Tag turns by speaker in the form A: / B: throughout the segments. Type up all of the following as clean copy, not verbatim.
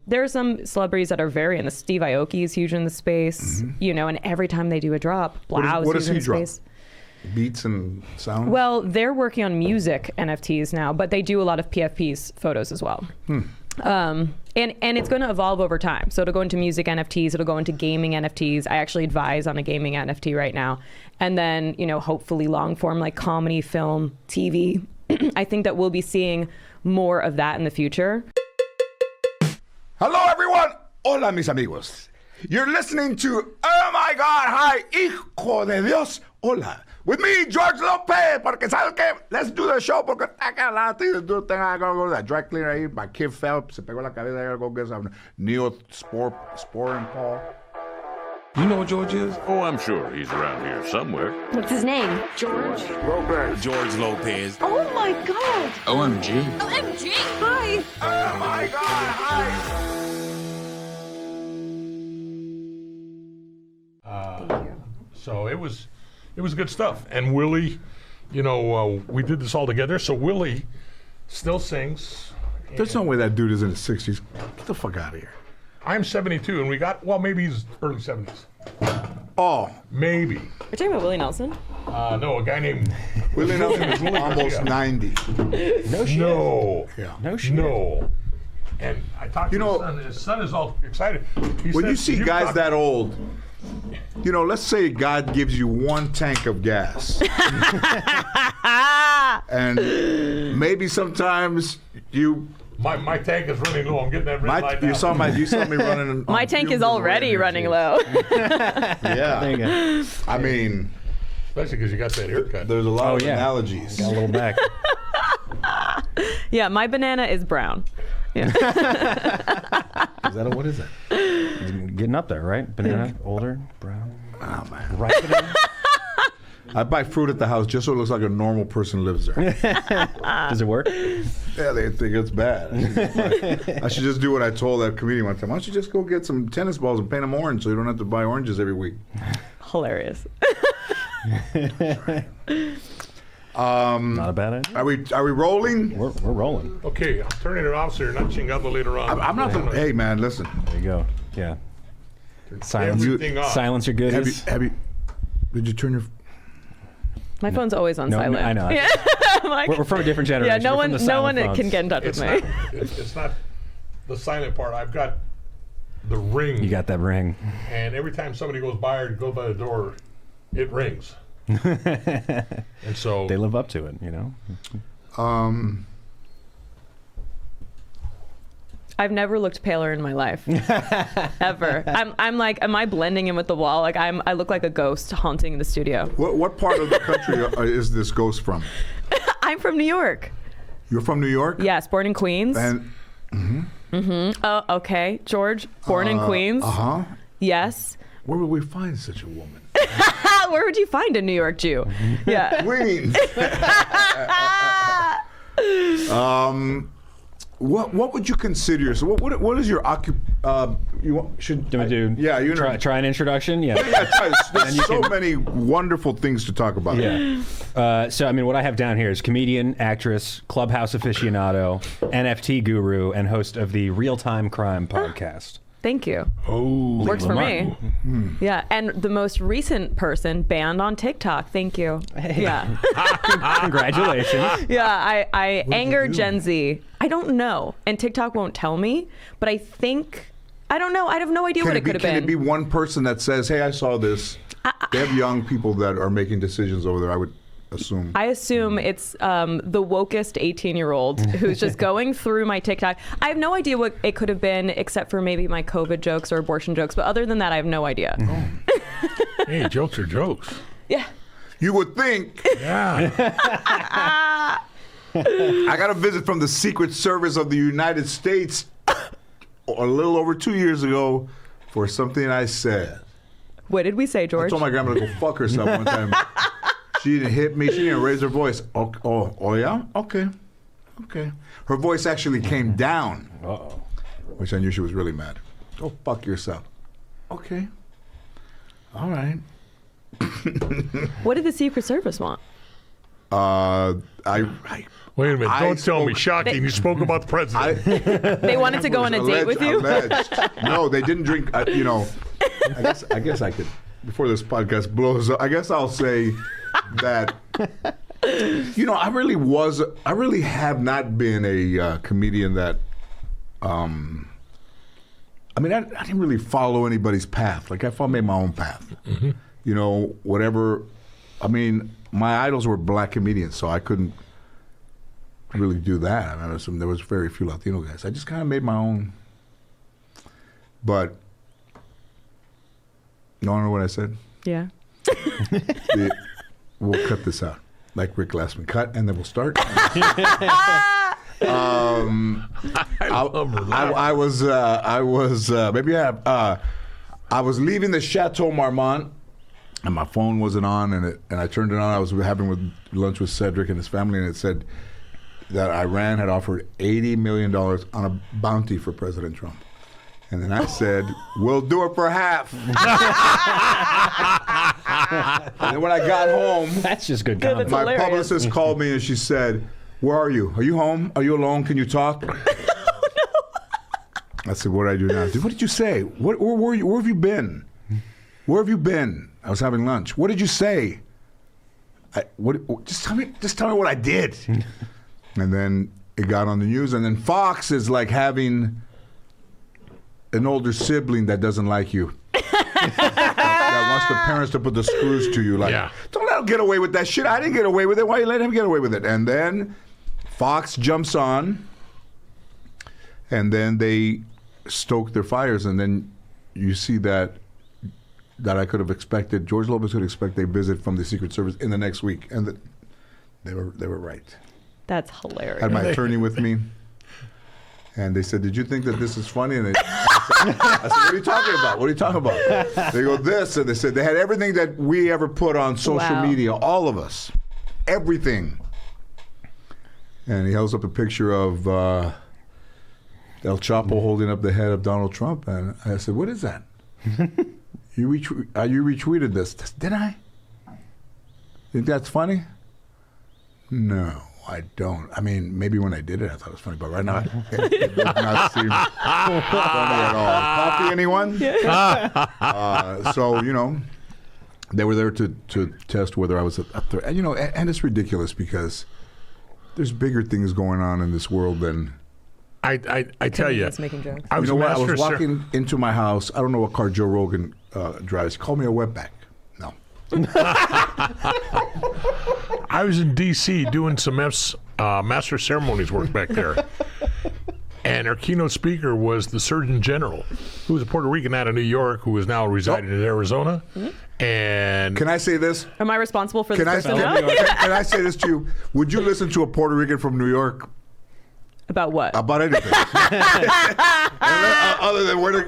A: There are some celebrities that are very in the. Steve Aoki is huge in the space, you know, and every time they do a drop, Blau
B: what
A: is
B: does
A: huge
B: he
A: in the
B: drop?
A: space.
B: Beats and sound?
A: Well, they're working on music NFTs now, but they do a lot of PFP's photos as well. And it's going to evolve over time. So it'll go into music NFTs, it'll go into gaming NFTs. I actually advise on a gaming NFT right now. And then, you know, hopefully long form like comedy, film, TV. I think that we'll be seeing more of that in the future.
B: Hello, everyone. Hola, mis amigos. You're listening to Oh My God Hi, Hijo de Dios. Hola. With me, George Lopez. Porque, ¿sabes qué? Let's do the show. Porque I got a lot of things to do. I gotta go to that dry cleaner ahí. My kid fell. Se pegó la cabeza. I gotta go get some Neosporin Paul.
C: You know what George is?
D: Oh, I'm sure he's around here somewhere.
E: What's his name? George.
B: Lopez.
C: George Lopez.
E: Oh my God.
C: OMG.
E: OMG. Hi.
B: Oh my God. Hi.
F: So it was good stuff. And Willie, you know, we did this all together. So Willie still sings.
B: There's no way that dude is in his 60s. Get the fuck out of here.
F: I'm 72, and we got, well, maybe he's early 70s.
B: Oh,
F: Maybe.
A: You're talking about Willie Nelson?
F: No, a guy named
B: Willie Nelson is
F: Willie
B: almost
F: Garcia.
B: 90.
F: No.
B: Yeah.
C: No shit.
F: No. And I talked to
B: You know-
F: his son. His son is all excited. He
B: When
F: said,
B: you see guys that old, you know, let's say God gives you one tank of gas. And maybe sometimes you
F: My tank is running low. I'm getting that red light now.
B: you saw me running.
A: My
B: on
A: tank
B: fumes
A: is
B: and
A: already
B: energy.
A: running low.
B: Yeah.
C: There you go.
B: I mean,
F: Especially because you got that haircut.
B: there's a lot of
C: yeah.
B: analogies.
C: Got a little back.
A: Yeah, my banana is brown. Yeah.
C: What is it? He's getting up there, right? Banana, older, brown.
B: Oh, man.
C: Ripe banana.
B: I buy fruit at the house just so it looks like a normal person lives there.
C: Does it work?
B: Yeah, they think it's bad. I should just do what I told that comedian one time. Why don't you just go get some tennis balls and paint them orange so you don't have to buy oranges every week?
A: Hilarious.
C: Not a bad idea.
B: Are we rolling?
C: We're rolling.
F: Okay, I'm turning it off so you're not chingando later on.
B: I'm not. Hey, man, listen.
C: There you go. Yeah.
F: Everything off.
C: Silence your goodies.
B: Have you? Did you turn your?
A: My phone's always on
C: No,
A: silent.
C: I know.
A: Yeah. I'm like,
C: We're from a different generation.
A: yeah, no
C: We're from
A: one,
C: the
A: no
C: silent
A: one
C: phones.
A: can get in touch with
F: It's
A: me.
F: not, it's not the silent part. I've got the ring.
C: You got that ring.
F: And every time somebody goes by or goes by the door, it rings. And so
C: They live up to it, you know?
A: I've never looked paler in my life, ever. I'm like, am I blending in with the wall? Like I look like a ghost haunting the studio.
B: What part of the country is this ghost from?
A: I'm from New York.
B: You're from New York?
A: Yes, born in Queens.
B: And
A: Oh, okay, George, born in Queens.
B: huh?
A: Yes.
B: Where would we find such a woman?
A: Where would you find a New York Jew? Yeah.
B: Queens. What would you consider? So what is your should
C: Do we do
B: yeah, you know.
C: try an introduction? Yeah.
B: Yeah, there's so many wonderful things to talk about.
C: Yeah. So, I mean, what I have down here is comedian, actress, Clubhouse aficionado, NFT guru, and host of the Real Time Crime podcast.
A: Thank you.
F: Oh,
A: Works for
C: Lamarr.
A: me. Yeah, and the most recent person banned on TikTok. Thank you. Yeah.
C: Congratulations.
A: Yeah, I anger Gen Z. I don't know, and TikTok won't tell me, but I think, I don't know. I have no idea what it could have
B: Can
A: been.
B: it be one person that says, "Hey, I saw this"? They have young people that are making decisions over there. I would assume.
A: I assume it's the wokest 18-year-old who's just going through my TikTok. I have no idea what it could have been, except for maybe my COVID jokes or abortion jokes. But other than that, I have no idea.
F: hey, jokes are jokes.
A: Yeah.
B: You would think.
F: Yeah.
B: I got a visit from the Secret Service of the United States a little over 2 years ago for something I said.
A: What did we say,
B: I
A: George?
B: told my grandma to go fuck herself one time. She didn't hit me. She didn't raise her voice. Oh yeah? Okay. Her voice actually came down,
C: Uh-oh.
B: which I knew she was really mad. Go fuck yourself. Okay. All right.
A: What did the Secret Service want?
F: Wait a minute! Don't tell me. Shocking! You spoke about the president.
A: They wanted to go on a date with you?
B: No, they didn't drink. I guess I could, before this podcast blows up, I guess I'll say that, I really have not been a comedian that, I didn't really follow anybody's path. Like, I made my own path. Mm-hmm. Whatever. My idols were black comedians, so I couldn't really do that. There was very few Latino guys. I just kind of made my own. But you want to know what I said?
A: Yeah.
B: We'll cut this out, like Rick Glassman. Cut, and then we'll start. I was leaving the Chateau Marmont, and my phone wasn't on, and I turned it on. I was having lunch with Cedric and his family, and it said that Iran had offered $80 million on a bounty for President Trump. And then I said, we'll do it for half. And then when I got home,
C: that's just good comedy.
B: My publicist called me and she said, where are you? Are you home? Are you alone? Can you talk? Oh, no. I said, what do I do now? What did you say? Where were you? Where have you been? Where have you been? I was having lunch. What did you say? Just tell me what I did. And then it got on the news, and then Fox is like having an older sibling that doesn't like you. That wants the parents to put the screws to you. Like, don't let him get away with that shit. I didn't get away with it. Why you let him get away with it? And then Fox jumps on, and then they stoke their fires, and then you see that I could have expected, George Lopez could expect a visit from the Secret Service in the next week, and they were right.
A: That's hilarious.
B: I had my attorney with me, and they said, did you think that this is funny? And I said, what are you talking about? What are you talking about? They go, this. And they said they had everything that we ever put on social media, all of us, everything. And he holds up a picture of El Chapo holding up the head of Donald Trump. And I said, what is that? You retweeted this. Did I? Think that's funny? No, I don't. Maybe when I did it, I thought it was funny, but right now, it does not seem funny at all. Coffee, anyone? So, they were there to test whether I was up there. And it's ridiculous because there's bigger things going on in this world than...
F: I tell you,
A: making jokes.
F: I was
B: walking into my house. I don't know what car Joe Rogan drives. He called me a wetback. No.
F: I was in D.C. doing some master ceremonies work back there. And our keynote speaker was the Surgeon General, who was a Puerto Rican out of New York, who is now residing in Arizona. Mm-hmm. And
B: can I say this?
A: Am I responsible for this person?
B: Can I say this to you? Would you listen to a Puerto Rican from New York?
A: About what?
B: About anything. Other than where to,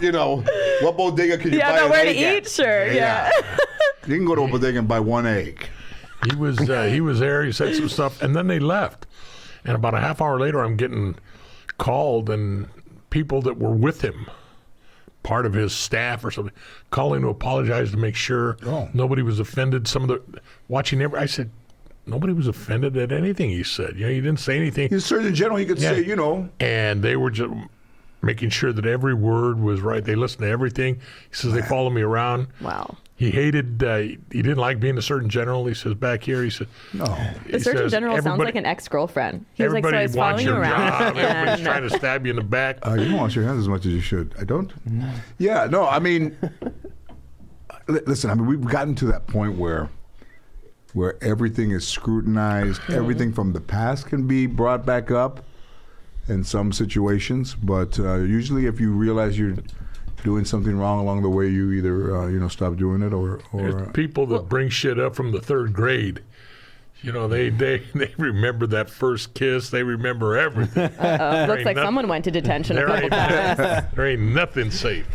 B: what bodega can you buy
A: about where to
B: egg
A: eat?
B: At?
A: Sure, yeah.
B: You can go to a bodega and buy one egg.
F: He was there. He said some stuff, and then they left. And about a half hour later, I'm getting called, and people that were with him, part of his staff or something, calling to apologize to make sure nobody was offended. I said, nobody was offended at anything he said. He didn't say anything.
B: He's Surgeon General. He could say,
F: And they were just making sure that every word was right. They listened to everything. He says they follow me around.
A: Wow.
F: He hated. He didn't like being the Surgeon General. He says back here. He said,
B: no.
A: The Surgeon General sounds like an ex-girlfriend. He was like, so I was following you around.
F: Everybody's trying to stab you in the back.
B: You don't wash your hands as much as you should. I don't. No. Yeah. No. Listen. We've gotten to that point where everything is scrutinized. Everything from the past can be brought back up in some situations, but usually if you realize you're doing something wrong along the way, you either stop doing it or
F: There's people that bring shit up from the third grade. They remember that first kiss. They remember everything.
A: Looks like someone went to detention a couple times.
F: There ain't nothing safe.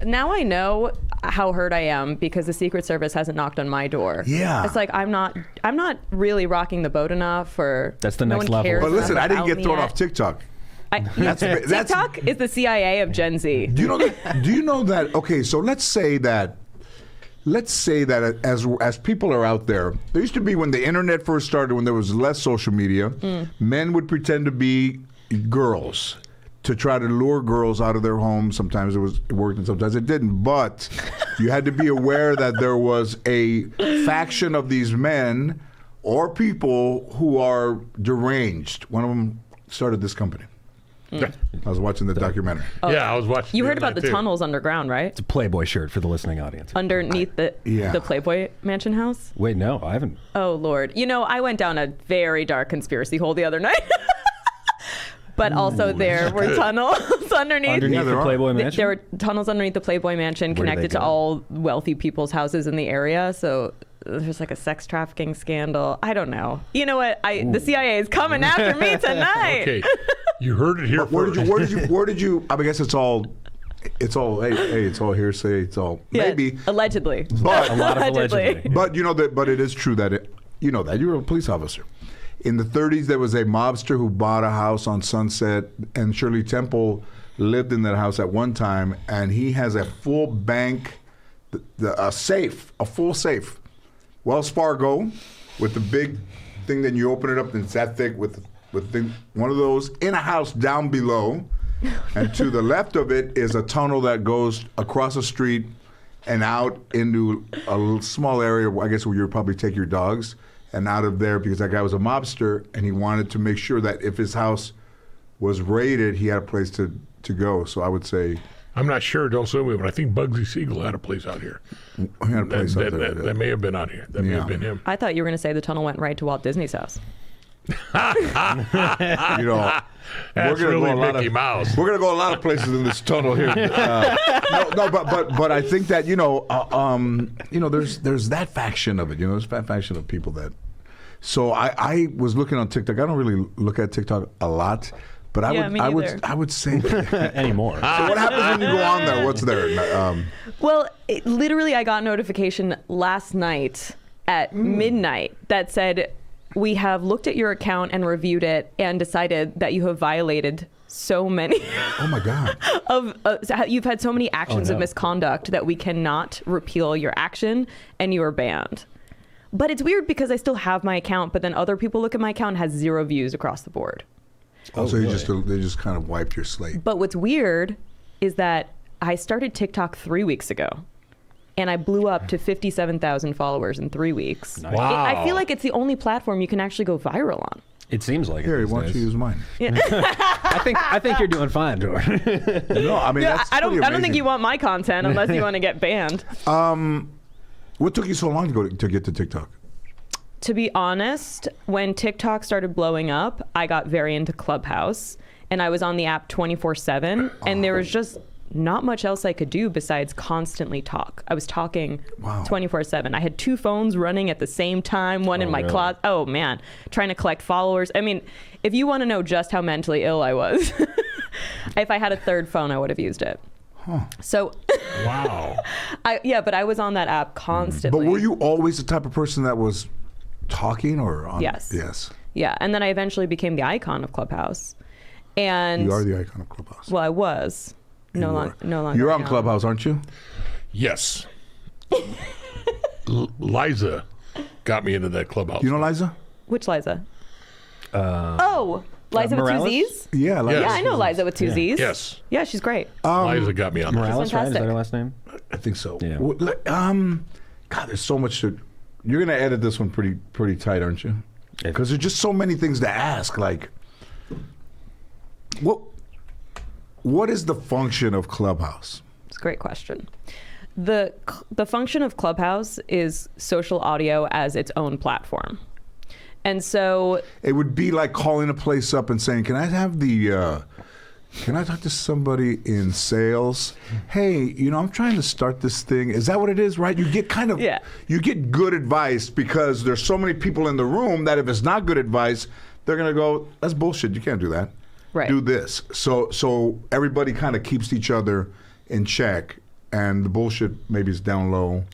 A: Now I know how hurt I am because the Secret Service hasn't knocked on my door.
B: Yeah.
A: It's like I'm not really rocking the boat enough, or
C: that's the next
A: one
C: level.
B: But listen, I didn't get thrown off TikTok.
A: TikTok is the CIA of Gen Z.
B: Do you know that? Okay, so let's say that let's say that as people are out there used to be, when the internet first started, when there was less social media, men would pretend to be girls to try to lure girls out of their homes. Sometimes it worked and sometimes it didn't. But you had to be aware that there was a faction of these men or people who are deranged. One of them started this company. I was watching the documentary.
F: Yeah, I was watching.
A: You heard about the tunnels underground, right?
C: It's a Playboy shirt for the listening audience.
A: Underneath the Playboy Mansion house?
C: Wait, no, I haven't.
A: Oh, Lord. You know, I went down a very dark conspiracy hole the other night. But also there were tunnels underneath.
C: Underneath the Playboy Mansion?
A: There were tunnels underneath the Playboy Mansion connected to all wealthy people's houses in the area. So there's like a sex trafficking scandal. I don't know. You know what? The CIA is coming after me tonight.
F: Okay, you heard it here
B: Where
F: first.
B: did you? I guess it's all. Hey, it's all hearsay. It's all maybe
A: allegedly.
B: But
C: A lot of allegedly.
B: But you know that. But it is true that you know that you're a police officer. In the 30s, there was a mobster who bought a house on Sunset, and Shirley Temple lived in that house at one time, and he has a full bank, a full safe. Wells Fargo, with the big thing that you open it up and it's that thick with one of those in a house down below, and to the left of it is a tunnel that goes across the street and out into a small area, I guess, where you would probably take your dogs. And out of there, because that guy was a mobster, and he wanted to make sure that if his house was raided, he had a place to go. So I would say,
F: I'm not sure, don't sue me, but I think Bugsy Siegel had a place out here.
B: he had a place out there.
F: That may have been out here. That may have been him.
A: I thought you were going to say the tunnel went right to Walt Disney's house.
B: You know,
F: That's really Mickey Mouse.
B: We're gonna go a lot of places in this tunnel here. But I think that there's that faction of it. You know, there's that faction of people that. So I was looking on TikTok. I don't really look at TikTok a lot, but I would say
C: Anymore.
B: So what happens when you go on there? What's there?
A: Well, literally, I got notification last night at midnight that said, we have looked at your account and reviewed it and decided that you have violated so many
B: Oh my God!
A: You've had so many actions of misconduct that we cannot repeal your action and you are banned. But it's weird because I still have my account, but then other people look at my account and has 0 views across the board.
B: So they just kind of wiped your slate.
A: But what's weird is that I started TikTok 3 weeks ago. And I blew up to 57,000 followers in 3 weeks.
C: Nice.
F: Wow.
A: I feel like it's the only platform you can actually go viral on.
C: It seems like
B: Here,
C: it.
B: why don't you use mine?
C: I think you're doing fine, George.
B: No, I mean that's
A: I don't
B: pretty
A: think
B: amazing.
A: you want my content unless you want to get banned.
B: What took you so long to get to TikTok?
A: To be honest, when TikTok started blowing up, I got very into Clubhouse, and I was on the app 24/7, and there was just not much else I could do besides constantly talk. I was talking 24/7. I had 2 phones running at the same time, one in my closet. Oh man, trying to collect followers. I mean, if you want to know just how mentally ill I was, if I had a 3rd phone, I would have used it. So,
F: Wow.
A: but I was on that app constantly.
B: But were you always the type of person that was talking or on?
A: Yes.
B: Yes.
A: Yeah, and then I eventually became the icon of Clubhouse. And
B: You are the icon of Clubhouse.
A: well, I was. No longer.
B: You're on
A: now.
B: Clubhouse, aren't you?
F: Yes. Liza got me into that Clubhouse.
B: You know Liza?
A: Which Liza? Liza with 2
C: Morales?
A: Z's?
B: Yeah, Liza.
F: Yes.
A: Yeah, I know Liza with 2 Z's.
F: Yes.
A: Yeah, she's great.
F: Liza got me on that.
C: Morales, right? Is that
A: fantastic.
C: her last name?
B: I think so.
C: Yeah.
B: God, there's so much to. You're gonna edit this one pretty tight, aren't you? Because there's just so many things to ask. Like, what is the function of Clubhouse?
A: It's a great question. The function of Clubhouse is social audio as its own platform. And so
B: It would be like calling a place up and saying, "Can I have can I talk to somebody in sales? Hey, I'm trying to start this thing." Is that what it is, right? You get you get good advice because there's so many people in the room that if it's not good advice, they're going to go, "That's bullshit. You can't do that.
A: Right.
B: Do this." So everybody kind of keeps each other in check, and the bullshit maybe is down low.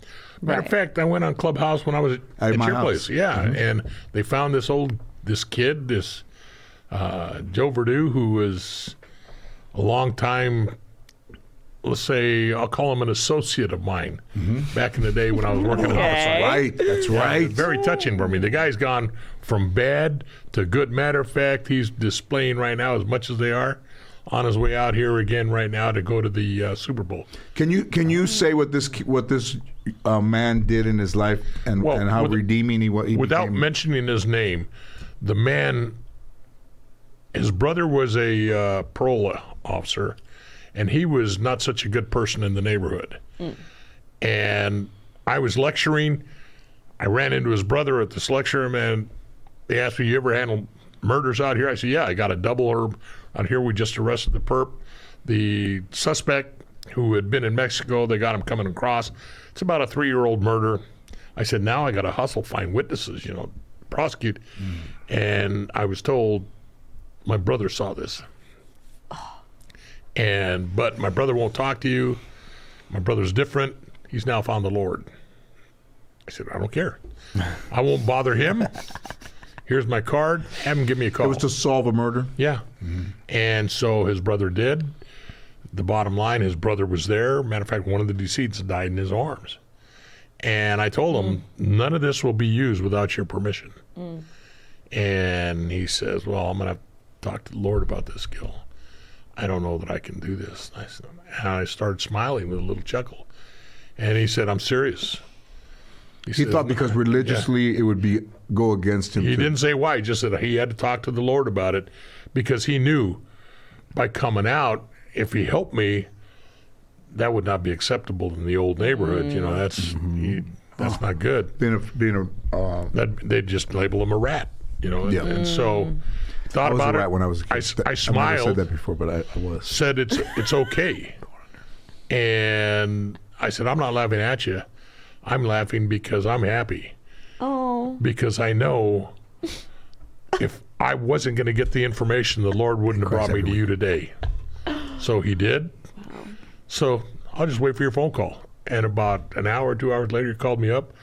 F: Matter of fact, I went on Clubhouse when I was at
B: my
F: your
B: house.
F: place. Yeah, and they found this kid, Joe Verdu, who was a long time let's say, I'll call him an associate of mine back in the day when I was working in homicide.
B: Right, that's right.
F: Very touching for me. The guy's gone from bad to good. Matter of fact, he's displaying right now as much as they are on his way out here again right now to go to the Super Bowl.
B: Can you say what this man did in his life and how redeeming he
F: without
B: became?
F: mentioning his name? The man, his brother was a parole officer, and he was not such a good person in the neighborhood. And I was lecturing. I ran into his brother at this lecture, and they asked me, "You ever handle murders out here?" I said, "Yeah, I got a double herb out here. We just arrested the perp. The suspect who had been in Mexico, they got him coming across. It's about a 3-year-old murder." I said, "Now I got to hustle, find witnesses, prosecute." And I was told my brother saw this. But my brother won't talk to you. My brother's different. He's now found the Lord. I said, "I don't care. I won't bother him. Here's my card. Have him give me a call."
B: It was to solve a murder?
F: Yeah. And so his brother did. The bottom line, his brother was there. Matter of fact, one of the decedents died in his arms. And I told him, none of this will be used without your permission. And he says, "Well, I'm going to talk to the Lord about this, Gil. I don't know that I can do this." And I started smiling with a little chuckle. And he said, "I'm serious."
B: He
F: said,
B: thought because religiously it would go against him.
F: He didn't say why. He just said he had to talk to the Lord about it because he knew by coming out, if he helped me, that would not be acceptable in the old neighborhood. That's not good. They'd just label him a rat. And so thought
B: I was
F: about
B: a rat
F: it.
B: when I was a kid.
F: I smiled.
B: I never said that before, but I was.
F: Said it's okay. And I said, "I'm not laughing at you. I'm laughing because I'm happy.
A: Oh.
F: Because I know if I wasn't going to get the information, the Lord wouldn't have brought me to you today." So he did. Wow. So I'll just wait for your phone call. And about an hour, 2 hours later, he called me up.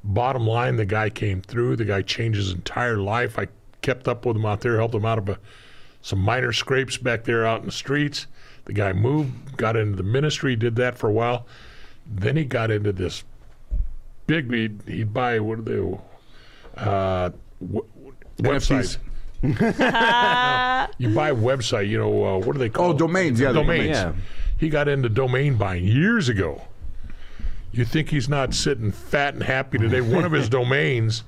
F: Bottom line, the guy came through. The guy changed his entire life. I kept up with him out there, helped him out of some minor scrapes back there out in the streets. The guy moved, got into the ministry, did that for a while. Then he got into this big, he'd buy, websites. You buy a website, what do they call it?
B: Oh, domains. Yeah,
F: domains.
C: Yeah.
F: He got into domain buying years ago. You think he's not sitting fat and happy today? One of his domains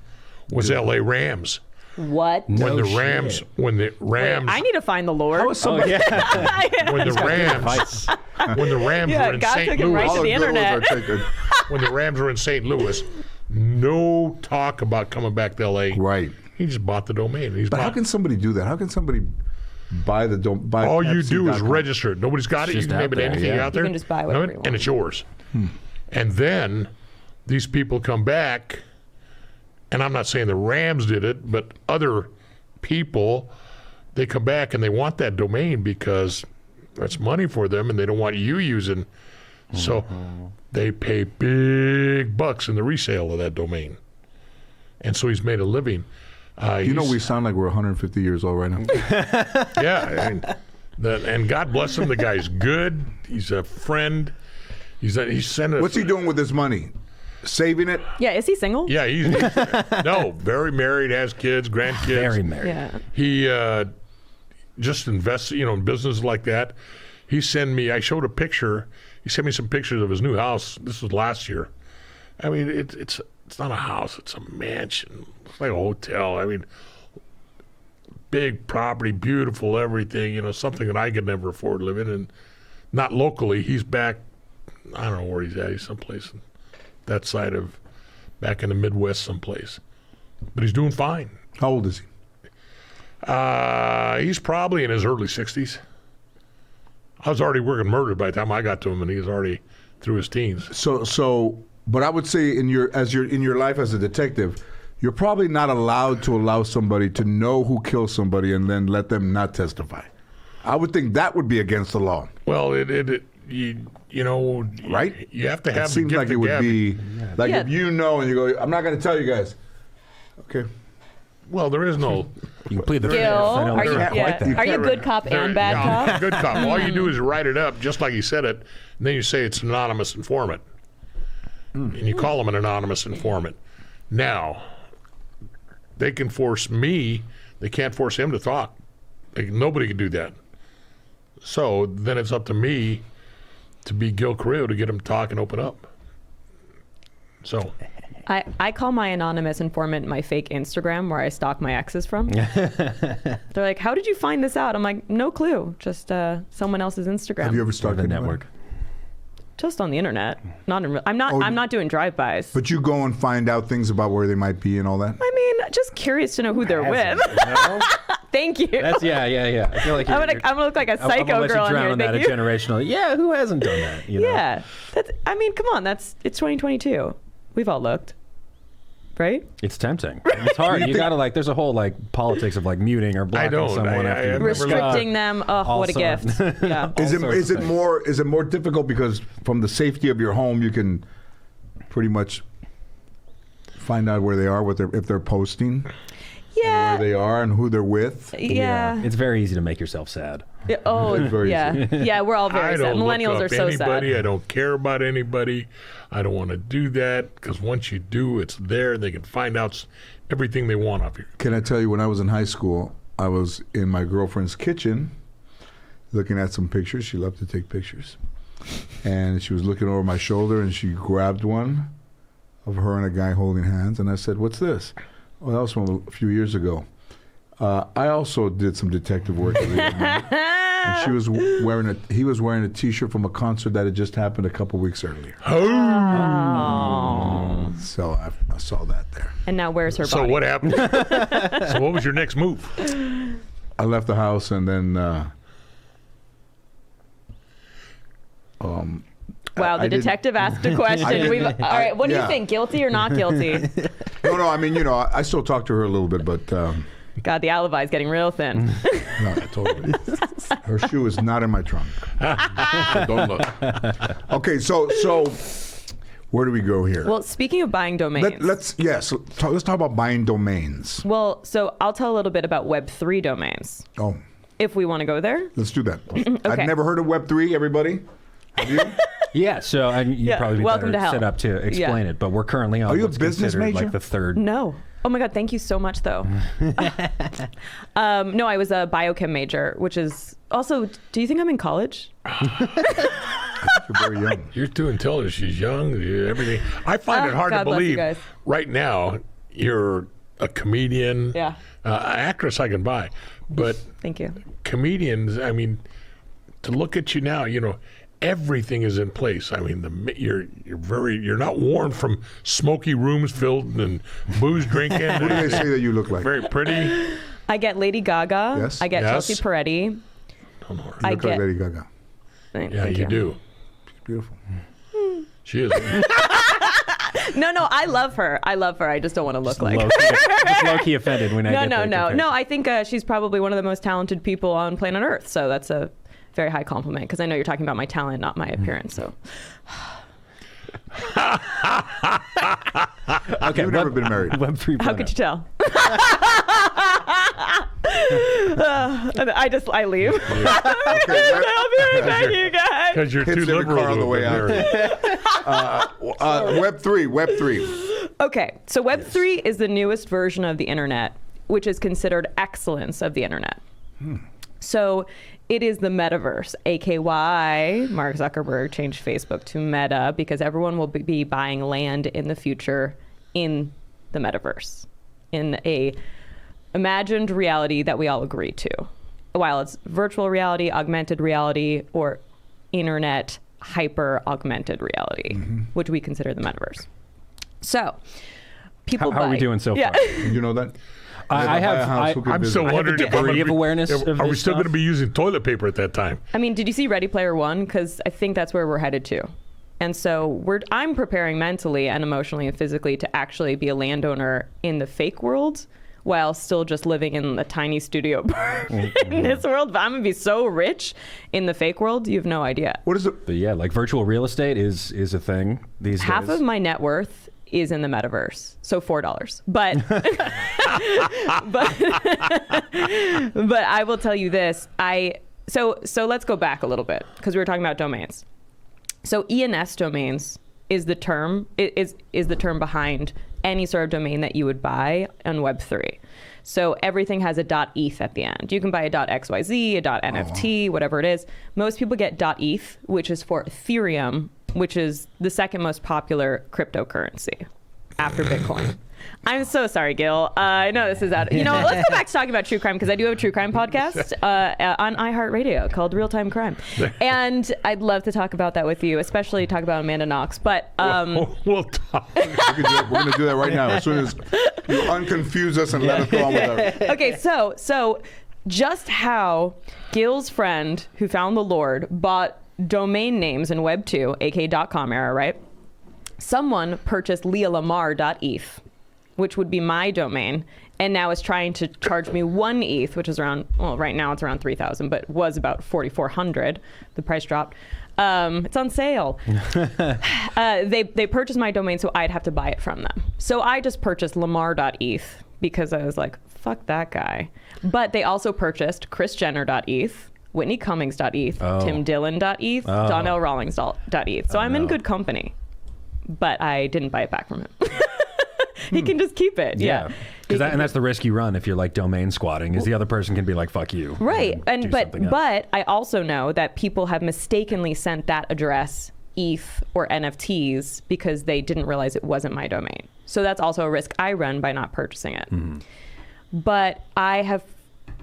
F: was LA Rams.
A: What?
F: When the Rams,
A: Wait, I need to find the Lord.
F: when the Rams were in
A: God
F: St.
A: took him
F: Louis,
A: right to the internet.
F: when the Rams were in St. Louis, no talk about coming back to LA.
B: Right.
F: He just bought the domain.
B: But how can somebody do that? How can somebody buy the domain?
F: All you do is register it. Nobody's got it. You can name it anything out there.
A: You can just buy whatever you want.
F: And it's yours. And then these people come back, and I'm not saying the Rams did it, but other people, they come back and they want that domain because that's money for them, and they don't want you using. So they pay big bucks in the resale of that domain. And so he's made a living.
B: We sound like we're 150 years old right now.
F: Yeah, and God bless him. The guy's good. He's a friend. He's sending.
B: What's he doing with his money? Saving it?
A: Yeah, is he single?
F: Yeah, he's no, very married, has kids, grandkids.
C: Very married.
A: Yeah.
F: He just invests, in business like that. I showed a picture. He sent me some pictures of his new house. This was last year. I mean, it's not a house. It's a mansion. It's like a hotel. I mean, big property, beautiful, everything. Something that I could never afford to live in. And not locally. He's back. I don't know where he's at. He's someplace in that side of, back in the Midwest someplace. But he's doing fine.
B: How old is he?
F: He's probably in his early 60s. I was already working murder by the time I got to him, and he was already through his teens.
B: But I would say in your life as a detective, you're probably not allowed to allow somebody to know who killed somebody and then let them not testify. I would think that would be against the law.
F: Well, right? You have to have.
B: It seems like it would be like if and you go, I'm not going to tell you guys. Okay.
F: Well, there is no.
C: You can plead the
A: Gil,
C: fifth. I know
A: are
C: it's
A: you,
C: not quite that.
A: are you good cop and bad cop?
F: Good cop. All you do is write it up just like he said it, and then you say it's an anonymous informant. And you call him an anonymous informant. Now, they can force me, they can't force him to talk. Nobody can do that. So then it's up to me to be Gil Carrillo to get him to talk and open up. So.
A: I call my anonymous informant my fake Instagram where I stalk my exes from. They're like, how did you find this out? I'm like, no clue. Just someone else's Instagram.
B: Have you ever stalked
C: the
B: anybody?
C: network.
A: Just on the internet. Not in real. I'm not doing drive-bys.
B: But you go and find out things about where they might be and all that?
A: I mean, just curious to know who they're with.
C: No?
A: Thank you.
C: That's yeah. I feel like
A: I'm gonna look like a
C: I'm
A: psycho
C: gonna let
A: girl
C: you
A: on
C: drown
A: here.
C: on that
A: Thank you.
C: generational. Yeah, who hasn't done that? You know?
A: Yeah. I mean, come on. It's 2022. We've all looked. Right?
C: It's tempting. It's hard. You gotta there's a whole politics of muting or blocking someone after you
A: restricting them. Oh, what a gift. Yeah.
B: Is it more difficult because from the safety of your home you can pretty much find out where they are, if they're posting,
A: Yeah.
B: and where they are and who they're with?
A: Yeah.
C: It's very easy to make yourself sad.
A: Yeah, oh,
B: It's very
A: yeah. Yeah, we're all very
F: I
A: sad.
F: don't
A: Millennials
F: look
A: are
F: up
A: so
F: anybody.
A: sad.
F: I don't care about anybody. I don't want to do that because once you do, it's there. They can find out everything they want of you.
B: Can I tell you, when I was in high school, I was in my girlfriend's kitchen looking at some pictures. She loved to take pictures. And she was looking over my shoulder and she grabbed one of her and a guy holding hands. And I said, "What's this?" "Oh, that was from a few years ago. I also did some detective work." And he was wearing a T-shirt from a concert that had just happened a couple weeks earlier.
A: Oh.
B: So I saw that there.
A: And now where's her body?
F: So what happened? So what was your next move?
B: I left the house and then.
A: Wow, the detective asked a question. All right, what do you think? Guilty or not guilty?
B: No. I mean, I still talk to her a little bit, but.
A: God, the alibi is getting real thin.
B: No, totally. Her shoe is not in my trunk. So don't look. Okay, so where do we go here?
A: Well, speaking of buying domains.
B: Let's talk about buying domains.
A: Well, so I'll tell a little bit about Web3 domains.
B: Oh.
A: If we want to go there.
B: Let's do that.
A: Okay.
B: I've never heard of Web3, everybody. Have you?
C: Yeah, so you'd probably be
A: welcome
C: better
A: to hell.
C: set up to explain it, but we're currently on
B: Are you a
C: what's
B: business
C: considered
B: major?
C: like the third.
A: No. Oh my God, thank you so much though. No, I was a biochem major, which is also, do you think I'm in college?
B: You're very young.
F: You're too intelligent. She's young. Everything. I find it hard
A: God
F: to
A: bless you
F: believe.
A: guys.
F: Right now, you're a comedian.
A: Yeah.
F: Actress I can buy, but
A: Thank you.
F: comedians. I mean, to look at you now, everything is in place. I mean, you're not worn from smoky rooms filled and booze drinking.
B: Who do they say that you look like?
F: Very pretty.
A: I get Lady Gaga.
B: Yes.
A: I get
F: Yes.
A: Chelsea Peretti.
F: Don't know her.
A: I
B: You look like
A: get.
B: Lady Gaga.
F: Yeah,
A: Thank
F: you do.
B: She's beautiful.
F: She is.
A: No, I love her. I just don't want to look like.
C: Low-key offended when I get that compared.
A: No. I think she's probably one of the most talented people on planet Earth. So that's a very high compliment because I know you're talking about my talent, not my appearance. So.
C: Okay,
B: You've never been married.
C: Web3.
A: How could you tell? I leave. I'll be right back, you guys.
F: Because you're
B: Hits
F: too
B: every
F: liberal
B: car on the way out. Web3.
A: Okay, so Web3 is the newest version of the internet, which is considered excellence of the internet. So it is the metaverse, AKY. Mark Zuckerberg changed Facebook to Meta because everyone will be buying land in the future in the metaverse, in a imagined reality that we all agree to. While it's virtual reality, augmented reality, or internet hyper augmented reality, which we consider the metaverse. So people
C: How are we doing so far?
B: You know that?
F: I'm still wondering if
C: degree of awareness of
F: are we
C: this
F: still going to
C: stuff?
F: be using toilet paper at that time?
A: I mean, did you see Ready Player One? Because I think that's where we're headed to. And so I'm preparing mentally and emotionally and physically to actually be a landowner in the fake world while still just living in the tiny studio in this world. But I'm going to be so rich in the fake world, you have no idea.
B: What is it?
C: But yeah, like virtual real estate is a thing these days.
A: Half of my net worth is in the metaverse. So $4. But but I will tell you this. So let's go back a little bit because we were talking about domains. So ENS domains is the term is the term behind any sort of domain that you would buy on Web3. So everything has a .eth at the end. You can buy a .xyz, a .nft, whatever it is. Most people get .eth, which is for Ethereum, which is the second most popular cryptocurrency after Bitcoin. I'm so sorry, Gil. I know this is out. Let's go back to talking about true crime because I do have a true crime podcast on iHeartRadio called Real Time Crime, and I'd love to talk about that with you, especially talk about Amanda Knox. But
F: we'll talk.
B: We're going to do that right now as soon as you unconfuse us and let us go on with our.
A: Okay, so just how Gil's friend who found the Lord bought domain names in Web 2, aka .com era, right? Someone purchased leahlamarr.eth, which would be my domain, and now is trying to charge me 1 ETH, which is around, well, right now it's around 3,000, but was about 4,400. The price dropped. It's on sale. They purchased my domain, so I'd have to buy it from them. So I just purchased lamar.eth because I was like, fuck that guy. But they also purchased chrisjenner.eth, Whitney Cummings.eth, Tim Dillon.eth, Donnell Rawlings.eth. So I'm in good company. But I didn't buy it back from him. He can just keep it. Yeah.
C: And that's the risk you run if you're like domain squatting, is the other person can be like, fuck you.
A: Right. But I also know that people have mistakenly sent that address ETH or NFTs because they didn't realize it wasn't my domain. So that's also a risk I run by not purchasing it. Mm-hmm. But I have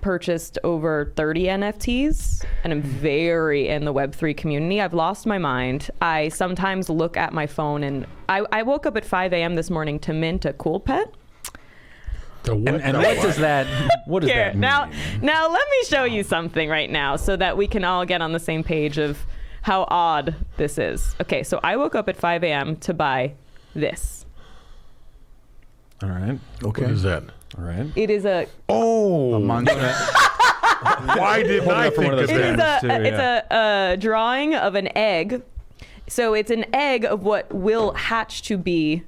A: purchased over 30 NFTs and I'm very in the Web3 community. I've lost my mind. I sometimes look at my phone and I woke up at 5 a.m. this morning to mint a cool pet.
C: What does that mean?
A: Now let me show you something right now so that we can all get on the same page of how odd this is. Okay, so I woke up at 5 a.m. to buy this.
C: All right.
F: Okay. What is that?
C: All right.
A: It is a...
B: Oh,
F: why didn't I think of that?
A: It's a drawing of an egg. So it's an egg of what will hatch to be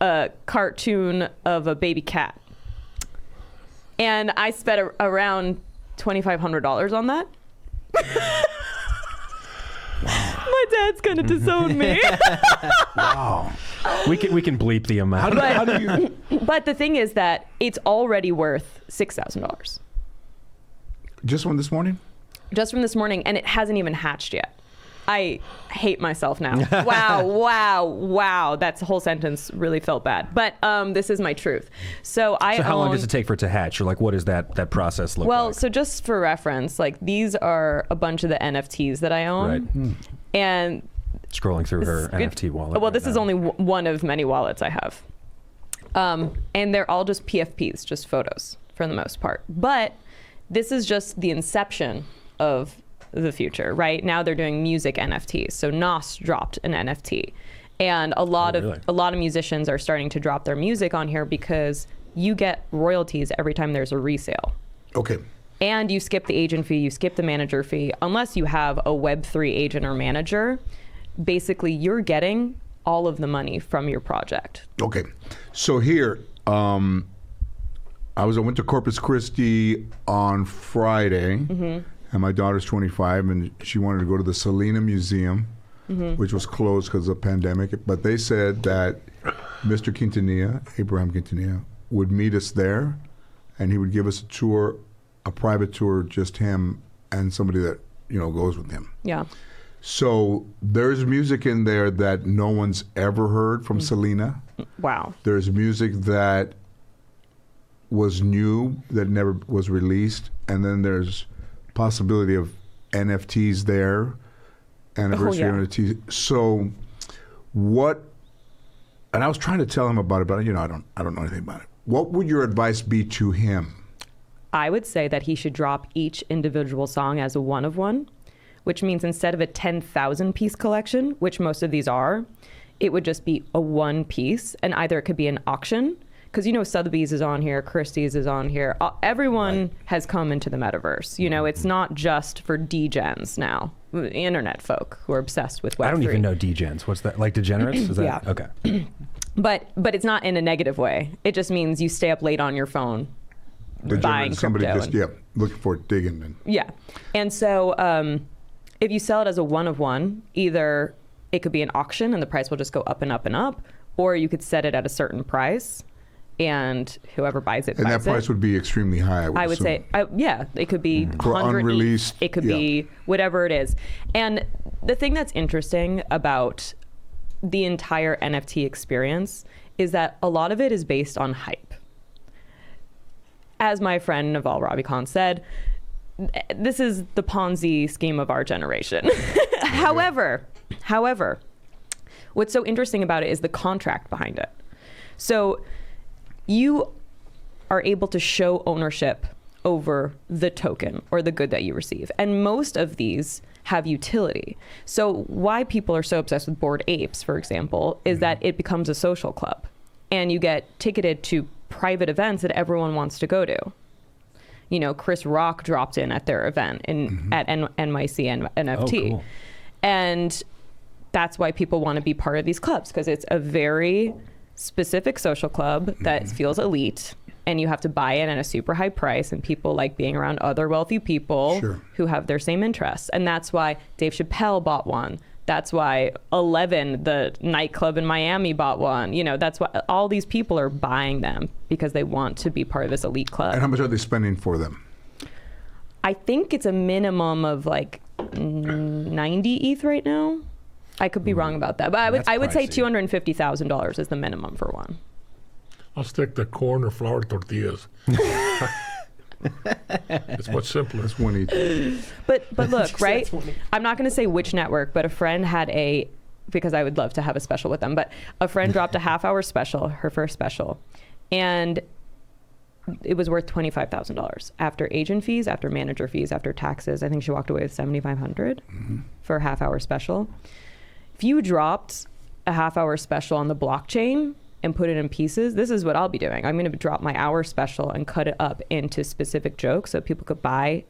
A: a cartoon of a baby cat. And I spent around $2,500 on that. My dad's gonna disown me.
B: Wow.
C: We can bleep the amount.
B: How do you?
A: But the thing is that it's already worth $6,000.
B: Just from this morning?
A: Just from this morning, and it hasn't even hatched yet. I hate myself now. Wow. That whole sentence really felt bad. But this is my truth. So
C: how long does it take for it to hatch? Or like, what does that process look like?
A: Well, so just for reference, like these are a bunch of the NFTs that I own.
C: Right.
A: And
C: scrolling through her NFT wallet.
A: Well, this is only one of many wallets I have. And they're all just PFPs, just photos for the most part. But this is just the inception of the future. Right now they're doing music NFTs. So Nas dropped an NFT. And a lot of musicians are starting to drop their music on here because you get royalties every time there's a resale.
B: Okay.
A: And you skip the agent fee, you skip the manager fee. Unless you have a Web3 agent or manager, basically you're getting all of the money from your project.
B: Okay. So here, I went to Corpus Christi on Friday, and my daughter's 25, and she wanted to go to the Selena Museum, which was closed because of the pandemic. But they said that Mr. Quintanilla, Abraham Quintanilla, would meet us there, and he would give us a tour, a private tour, just him and somebody that, goes with him.
A: Yeah.
B: So there's music in there that no one's ever heard from Selena.
A: Wow.
B: There's music that was new that never was released, and then there's possibility of NFTs there, anniversary NFTs. So what? And I was trying to tell him about it, but I don't know anything about it. What would your advice be to him?
A: I would say that he should drop each individual song as a one of one, which means instead of a 10,000 piece collection, which most of these are, it would just be a one piece, and either it could be an auction, because Sotheby's is on here, Christie's is on here. Everyone has come into the metaverse. It's not just for degens now, internet folk who are obsessed with Web3.
C: I don't even know degens. What's that? Like degenerates? Is that okay?
A: But it's not in a negative way. It just means you stay up late on your phone buying
B: somebody
A: crypto.
B: just looking for it, digging. And
A: Yeah. And so if you sell it as a one of one, either it could be an auction and the price will just go up and up and up, or you could set it at a certain price and whoever buys it
B: and
A: buys
B: that price
A: it.
B: would be extremely high. I would
A: say, yeah, it could be
B: For
A: 100
B: unreleased,
A: It could be whatever it is. And the thing that's interesting about the entire NFT experience is that a lot of it is based on hype. As my friend Naval Ravikant said, this is the Ponzi scheme of our generation. However, what's so interesting about it is the contract behind it. So you are able to show ownership over the token or the good that you receive. And most of these have utility. So why people are so obsessed with Bored Apes, for example, is that it becomes a social club and you get ticketed to private events that everyone wants to go to. You know, Chris Rock dropped in at their event at NYC and NFT.
C: Oh, cool.
A: And that's why people want to be part of these clubs, because it's a very specific social club that feels elite, and you have to buy in at a super high price, and people like being around other wealthy people who have their same interests. And that's why Dave Chappelle bought one. That's why 11, the nightclub in Miami, bought one. You know, that's why all these people are buying them, because they want to be part of this elite club.
B: how much are they spending for them?
A: I think it's a minimum of like 90 ETH right now. I could be wrong about that, but I would say
C: pricey.
A: $250,000 is the minimum for one.
F: I'll stick to corn or flour tortillas. It's much simpler.
B: That's one each.
A: But look, right? I'm not going to say which network, but a friend had because I would love to have a special with them, but a friend dropped a half-hour special, her first special, and it was worth $25,000 after agent fees, after manager fees, after taxes. I think she walked away with $7,500 for a half-hour special. If you dropped a half-hour special on the blockchain and put it in pieces, this is what I'll be doing. I'm going to drop my hour special and cut it up into specific jokes so people could buy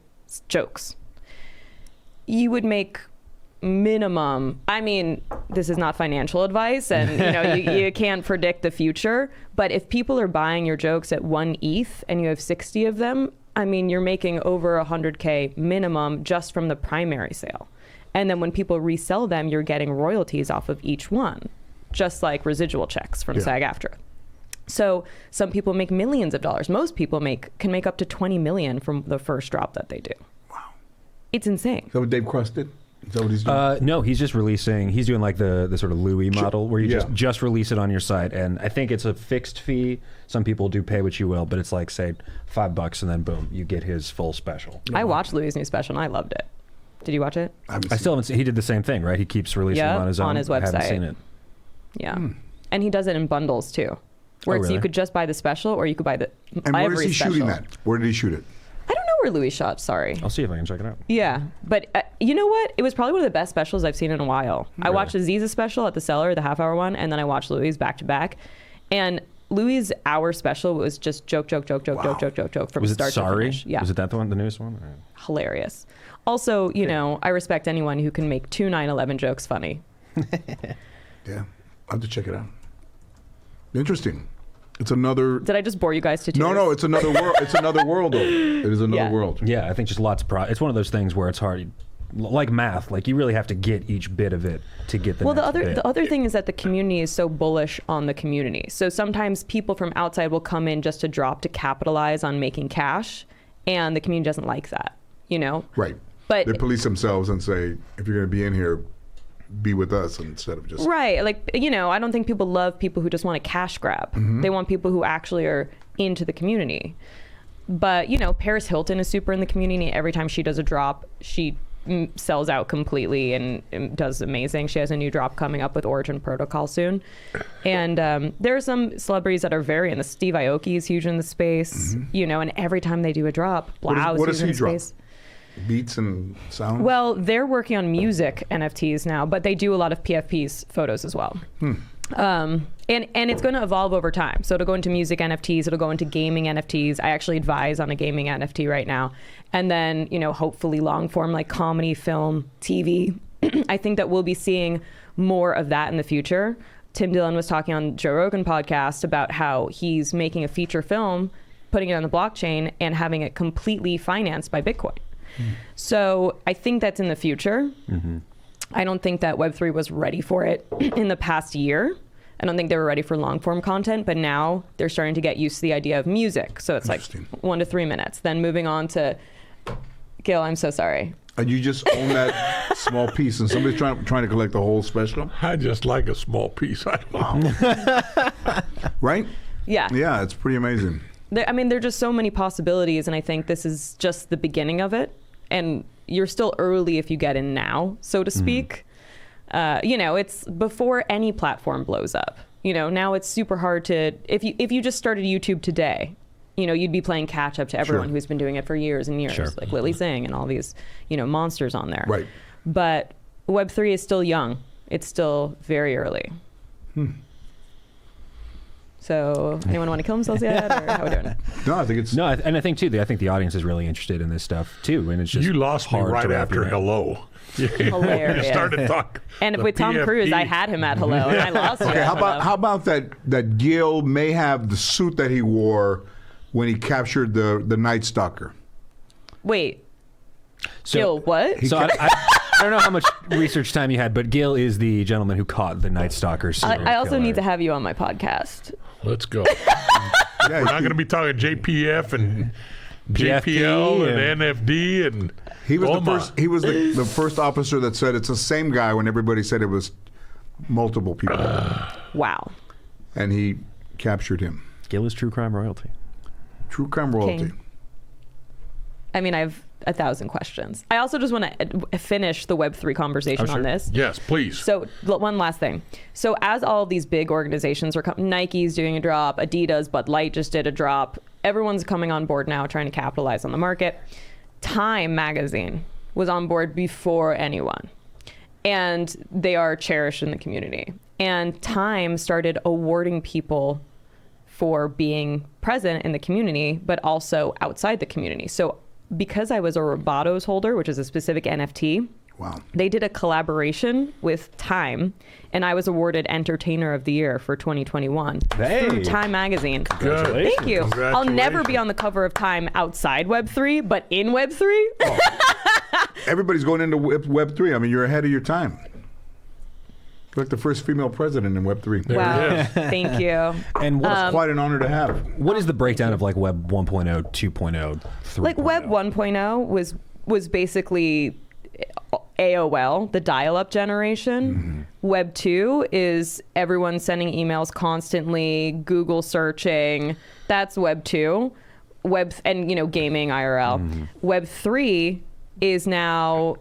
A: jokes. You would make minimum, I mean, this is not financial advice, and you know, you can't predict the future, but if people are buying your jokes at 1 ETH and you have 60 of them, I mean, you're making over 100K minimum just from the primary sale. And then when people resell them, you're getting royalties off of each one, just like residual checks from SAG-AFTRA. So some people make millions of dollars. Most people can make up to 20 million from the first drop that they do.
B: Wow.
A: It's insane.
B: Is that what Dave Cross did? Is that what he's doing?
C: No, he's just he's doing like the sort of Louis model where you just release it on your site. And I think it's a fixed fee. Some people do pay what you will, but it's like, say, $5 and then boom, you get his full special.
A: I watched Louis' new special and I loved it. Did you watch it?
C: I still haven't seen. He did the same thing, right? He keeps releasing them on his own.
A: On his website.
C: I haven't seen it.
A: Yeah. And he does it in bundles too. Where
C: really?
A: you could just buy the special or you could buy
B: and where is he
A: special.
B: shooting that? Where did he shoot it?
A: I don't know where Louis shot, sorry.
C: I'll see if I can check it out.
A: Yeah, but you know what? It was probably one of the best specials I've seen in a while. I watched Aziz's special at the Cellar, the half-hour one, and then I watched Louis' back-to-back. And Louis' hour special was just joke from start to finish. Yeah.
C: Was it that the one, the newest one? Or?
A: Hilarious. Also, you know, I respect anyone who can make 2 9/11 jokes funny.
B: Yeah, I'll have to check it out. Interesting. It's another.
A: Did I just bore you guys to tears?
B: No, it's another world. It's another world, though. It is another world.
C: Yeah, I think just lots of it's one of those things where it's hard, like math. Like you really have to get each bit of it to get the.
A: Well,
C: next bit.
A: the other thing is that the community is so bullish on the community. So sometimes people from outside will come in just to drop to capitalize on making cash, and the community doesn't like that. You know.
B: Right.
A: But
B: they police themselves and say, if you're going to be in here, be with us instead of just.
A: Right. Like, you know, I don't think people love people who just want a cash grab. They want people who actually are into the community. But, you know, Paris Hilton is super in the community. Every time she does a drop, she sells out completely and does amazing. She has a new drop coming up with Origin Protocol soon. And there are some celebrities that are very in the. Steve Aoki is huge in the space, you know, and every time they do a drop,
B: What does he drop?
A: Space.
B: Beats and sound?
A: Well, they're working on music NFTs now, but they do a lot of PFPs photos as well. And it's going to evolve over time. So it'll go into music NFTs, it'll go into gaming NFTs. I actually advise on a gaming NFT right now. And then, you know, hopefully long form like comedy, film, TV. I think that we'll be seeing more of that in the future. Tim Dillon was talking on Joe Rogan podcast about how he's making a feature film, putting it on the blockchain, and having it completely financed by Bitcoin. So I think that's in the future. I don't think that Web3 was ready for it in the past year. I don't think they were ready for long form content, but now they're starting to get used to the idea of music. So it's like 1 to 3 minutes. Then moving on to, Gil, I'm so sorry.
B: And you just own that small piece, and somebody's trying to collect the whole special?
F: I just like a small piece. I don't know.
B: Right?
A: Yeah.
B: Yeah, it's pretty amazing.
A: There are just so many possibilities, and I think this is just the beginning of it. And you're still early if you get in now, so to speak. It's before any platform blows up. Now it's super hard to, if you just started YouTube today, you'd be playing catch up to everyone who's been doing it for years and years, like Lily Singh and all these, monsters on there.
B: Right.
A: But Web3 is still young. It's still very early. So, anyone want to kill themselves yet, or how are we doing?
B: No, I think it's...
C: No, and I think, too, I think the audience is really interested in this stuff, too. And it's just
F: You lost me
C: hard to
F: right
C: wrap
F: after
C: your head.
F: hello.
A: Hilarious.
F: You started talking.
A: And
F: the
A: with Tom Cruise,
F: PFP.
A: I had him at hello, and I lost you.
B: Okay,
A: at hello.
B: how about that Gil may have the suit that he wore when he captured the Night Stalker?
A: Wait.
C: So-
A: Gil, what?
C: So I don't know how much research time you had, but Gil is the gentleman who caught the Night Stalker serial
A: I also
C: killer.
A: need to have you on my podcast.
F: Let's go.
B: Yeah,
F: We're not going to be talking JPF and JPL and NFD and
B: he was
F: OMA.
B: the first. He was the first officer that said it's the same guy when everybody said it was multiple people,
A: Wow.
B: and he captured him.
C: Gil is true crime royalty.
B: True crime royalty.
A: King. I mean, I have 1,000 questions. I also just want to finish the Web3 conversation on this.
F: Yes, please.
A: So one last thing. So as all these big organizations are Nike's doing a drop, Adidas, Bud Light just did a drop. Everyone's coming on board now, trying to capitalize on the market. Time magazine was on board before anyone, and they are cherished in the community. And Time started awarding people for being present in the community, but also outside the community. So because I was a Robotos holder, which is a specific NFT,
B: Wow.
A: they did a collaboration with Time, and I was awarded Entertainer of the Year for 2021 through Time magazine.
F: Congratulations.
A: Thank you. I'll never be on the cover of Time outside Web3, but in Web3?
B: Everybody's going into Web3. I mean, you're ahead of your time. You're like the first female president in Web3.
A: Wow. Thank you.
C: And
B: It's quite an honor to have.
C: what is the breakdown of like Web 1.0, 2.0, 3.0?
A: Like Web 1.0 was basically AOL, the dial-up generation. Web 2 is everyone sending emails constantly, Google searching. That's Web 2. And gaming IRL. Web 3 is now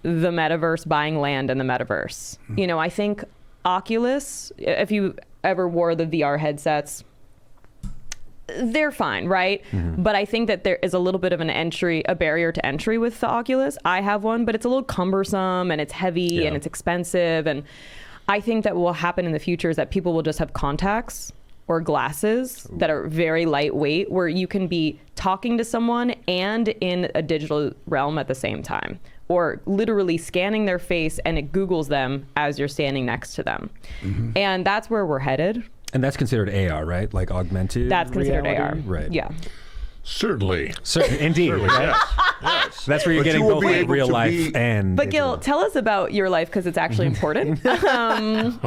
A: the metaverse, buying land in the metaverse. I think Oculus, if you ever wore the VR headsets, they're fine, right? But I think that there is a little bit of a barrier to entry with the Oculus. I have one, but it's a little cumbersome and it's heavy and it's expensive. And I think that what will happen in the future is that people will just have contacts or glasses that are very lightweight, where you can be talking to someone and in a digital realm at the same time, or literally scanning their face and it Googles them as you're standing next to them. And that's where we're headed.
C: And that's considered AR, right? Like augmented
A: That's considered
C: reality?
A: AR.
C: Right.
A: Yeah.
F: Certainly.
C: Indeed. Right?
F: Yes.
C: That's where you're
B: But
C: getting
B: you will
C: both
B: be
C: like
B: able
C: real
B: to
C: life
B: be-
C: and
A: But Gil,
C: digital.
A: tell us about your life, because it's actually important.
B: You'll
A: And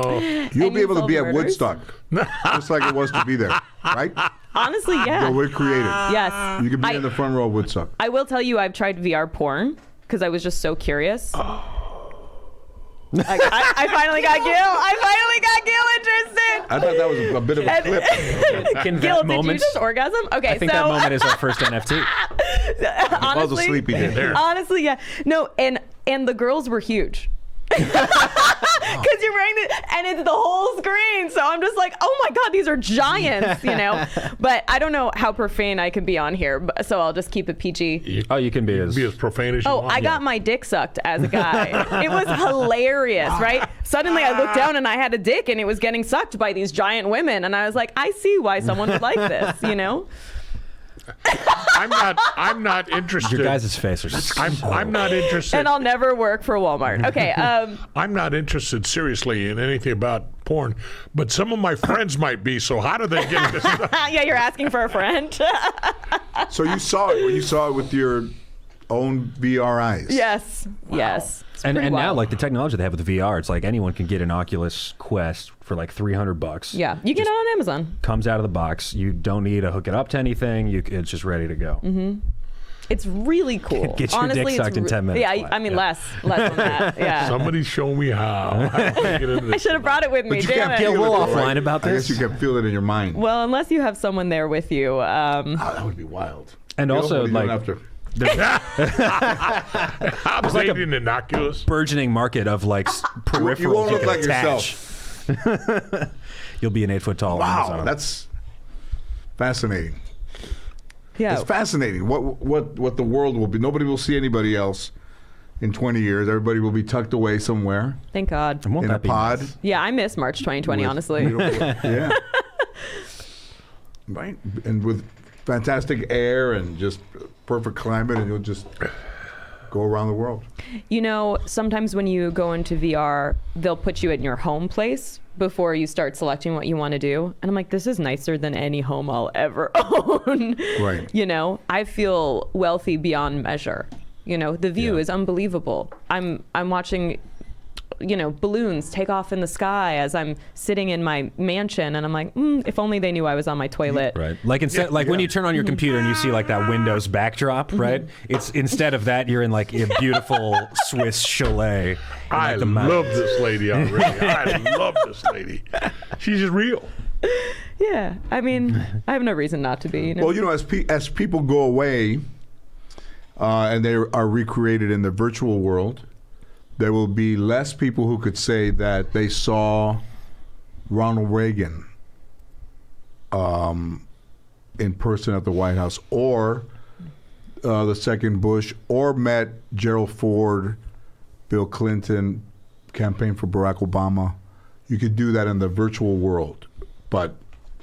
B: be
A: you
B: able to
A: solve
B: be at
A: murders?
B: Woodstock, just like it was to be there, right?
A: Honestly, yeah.
B: So we're creative.
A: Yes.
B: You can be in the front row of Woodstock.
A: I will tell you, I've tried VR porn because I was just so curious. I finally got Gil. I finally got Gil interested.
B: I thought that was a bit of a clip.
C: Can
A: Gil,
C: that
A: did you
C: moment,
A: just orgasm? Okay,
C: I think
A: so
C: that moment is our first NFT.
B: I was
A: honestly,
B: asleep there.
A: honestly, yeah. No, and the girls were huge. Because you're wearing and it's the whole screen, so I'm just like, oh my god, these are giants, But I don't know how profane I can be on here, so I'll just keep it PG.
C: Oh, you can be as...
F: Be as profane as you
A: Oh,
F: want.
A: I got my dick sucked as a guy. It was hilarious, right? Suddenly I looked down and I had a dick and it was getting sucked by these giant women, and I was like, I see why someone would like this,
F: I'm not interested.
C: Your guys' faces are so...
F: I'm not interested.
A: And I'll never work for Walmart. Okay.
F: I'm not interested seriously in anything about porn, but some of my friends might be. So how do they get this?
A: Yeah, you're asking for a friend.
B: So you saw it. You saw it with your own VR eyes.
A: Yes. Wow. Yes.
C: And now, like the technology they have with the VR, it's like anyone can get an Oculus Quest for like $300.
A: Yeah, you get it on Amazon.
C: Comes out of the box. You don't need to hook it up to anything. It's just ready to go.
A: Mm-hmm. It's really cool.
C: Get your
A: Honestly,
C: dick sucked in 10 minutes.
A: Yeah, I mean less than that. Yeah.
F: Somebody show me how.
A: I should have brought it with me.
B: But you
A: Damn
B: can't
A: it.
B: feel
C: we'll
B: it, though,
C: offline
B: right?
C: about
B: I
C: this.
B: guess you can feel it in your mind.
A: Well, unless you have someone there with you.
B: That would be wild.
C: And also,
B: you
C: like,
B: don't have to.
F: I'm
C: like a
F: dating innocuous.
C: burgeoning market of like peripherals
B: You won't look
C: can
B: like
C: attach.
B: yourself.
C: You'll be an 8 foot tall.
B: Wow,
C: Amazon.
B: that's fascinating.
A: Yeah.
B: It's fascinating. What the world will be. Nobody will see anybody else in 20 years. Everybody will be tucked away somewhere
A: Thank God.
C: And won't
B: in a
C: that be
B: pod.
C: nice?
A: Yeah, I miss March 2020,
B: with
A: honestly.
B: beautiful- yeah. Right, and with fantastic air and just perfect climate, and you'll just go around the world.
A: You know, sometimes when you go into VR, they'll put you in your home place before you start selecting what you want to do. And I'm like, this is nicer than any home I'll ever own.
B: Right.
A: You know, I feel wealthy beyond measure. You know, the view is unbelievable. I'm watching, you know, balloons take off in the sky as I'm sitting in my mansion, and I'm like, if only they knew I was on my toilet.
C: Right. Like when you turn on your computer and you see like that Windows backdrop, right? It's instead of that, you're in like a beautiful Swiss chalet.
F: I love this lady already. I love this lady. She's just real.
A: Yeah. I mean, I have no reason not to be. You know?
B: Well, you know, as people go away and they are recreated in the virtual world, there will be less people who could say that they saw Ronald Reagan in person at the White House, or the second Bush, or met Gerald Ford, Bill Clinton, campaigned for Barack Obama. You could do that in the virtual world. But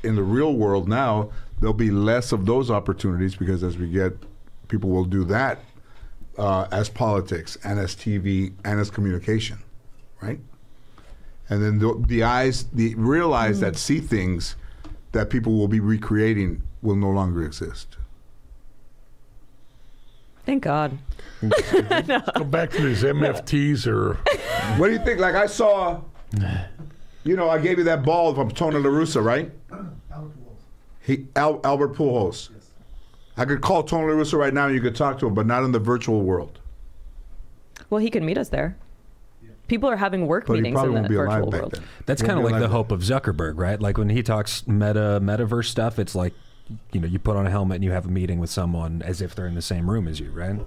B: in the real world now, there'll be less of those opportunities, because as we get, people will do that as politics and as TV and as communication, right? And then the real eyes that see things that people will be recreating will no longer exist.
A: Thank God.
F: Go back to these MFTs or...
B: What do you think? Like I saw, you know, I gave you that ball from Tony La Russa, right? Albert Pujols. Yes. I could call Tony La Russa right now and you could talk to him, but not in the virtual world.
A: Well, he could meet us there. People are having work
B: But he
A: meetings
B: probably
A: in
B: won't
A: the
B: be alive
A: virtual
B: back
A: world.
B: then.
C: That's kind of like the hope of Zuckerberg, right? Like when he talks metaverse stuff, it's like, you know, you put on a helmet and you have a meeting with someone as if they're in the same room as you, right?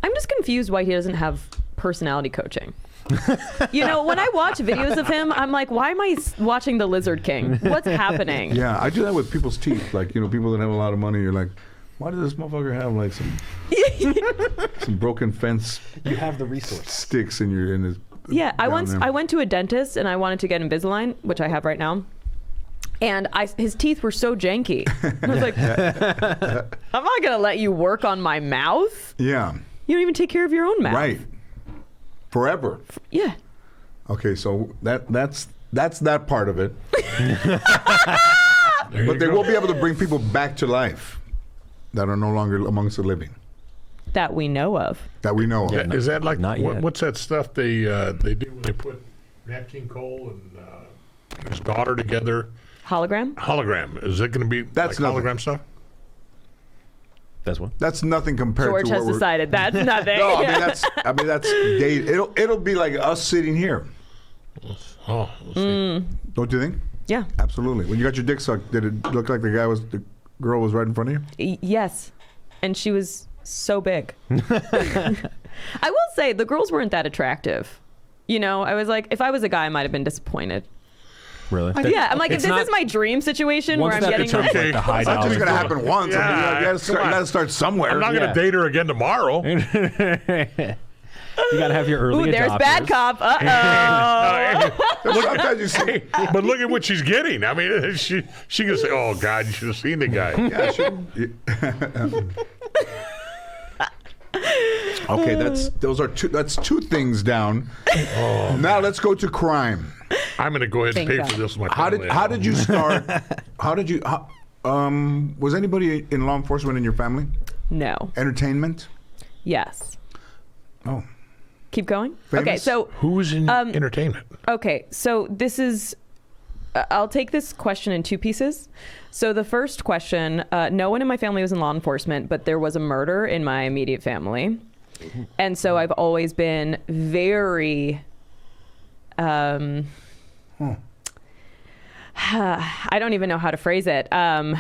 A: I'm just confused why he doesn't have personality coaching. You know, when I watch videos of him, I'm like, why am I watching The Lizard King? What's happening?
B: Yeah, I do that with people's teeth. Like, you know, people that have a lot of money, you're like, why does this motherfucker have like some broken fence?
C: You have the resource.
B: Sticks in his.
A: Yeah, I
B: there.
A: went to a dentist and I wanted to get Invisalign, which I have right now. And his teeth were so janky. I was like, I'm not going to let you work on my mouth.
B: Yeah.
A: You don't even take care of your own mouth.
B: Right. Forever.
A: Yeah.
B: Okay, so that's that part of it.
F: There
B: But
F: you
B: they
F: go.
B: will be able to bring people back to life that are no longer amongst the living,
A: That we know of.
B: that we know of.
F: Yeah, is that like
C: Not yet.
F: what's that stuff they do when they put Nat King Cole and his daughter together?
A: Hologram?
F: Hologram. Is it going to be
B: That's
F: like
B: nothing.
F: hologram stuff?
C: That's what?
B: That's nothing compared
A: George
B: to what
A: has
B: we're.
A: decided that's nothing.
B: No, I mean that's date. It'll be like us sitting here.
F: Oh, we'll see.
B: Don't you think?
A: Yeah.
B: Absolutely. When you got your dick sucked, did it look like the girl was right in front of you?
A: Yes. And she was so big. I will say the girls weren't that attractive. You know, I was like, if I was a guy, I might have been disappointed.
C: Really?
A: Yeah, I'm like, if
C: It's
A: this
C: not-
A: is my dream situation
C: Once
A: where I'm
C: that
A: getting
C: becomes
A: like,
C: like the high
B: It's not just
C: dollar.
B: gonna happen once. I mean,
F: Yeah,
B: you
F: come on.
B: got to start somewhere.
F: I'm not going to
C: Yeah.
F: date her again tomorrow.
C: You got to have your early
A: Ooh, there's
C: adopters.
A: bad cop. Uh-oh.
B: Sometimes you see.
F: But look at what she's getting. I mean, she can say, "Oh God, you should have seen the guy."
B: Okay, that's two things down. Now let's go to crime.
F: I'm going to go ahead and
A: Thank
F: pay
A: God.
F: for this. My
B: How did you start? Was anybody in law enforcement in your family?
A: No.
B: Entertainment?
A: Yes.
B: Oh.
A: Keep going.
B: Famous?
A: Okay, so
F: Who was in entertainment?
A: okay, so this is. I'll take this question in two pieces. So the first question: no one in my family was in law enforcement, but there was a murder in my immediate family, and so I've always been very. I don't even know how to phrase it. I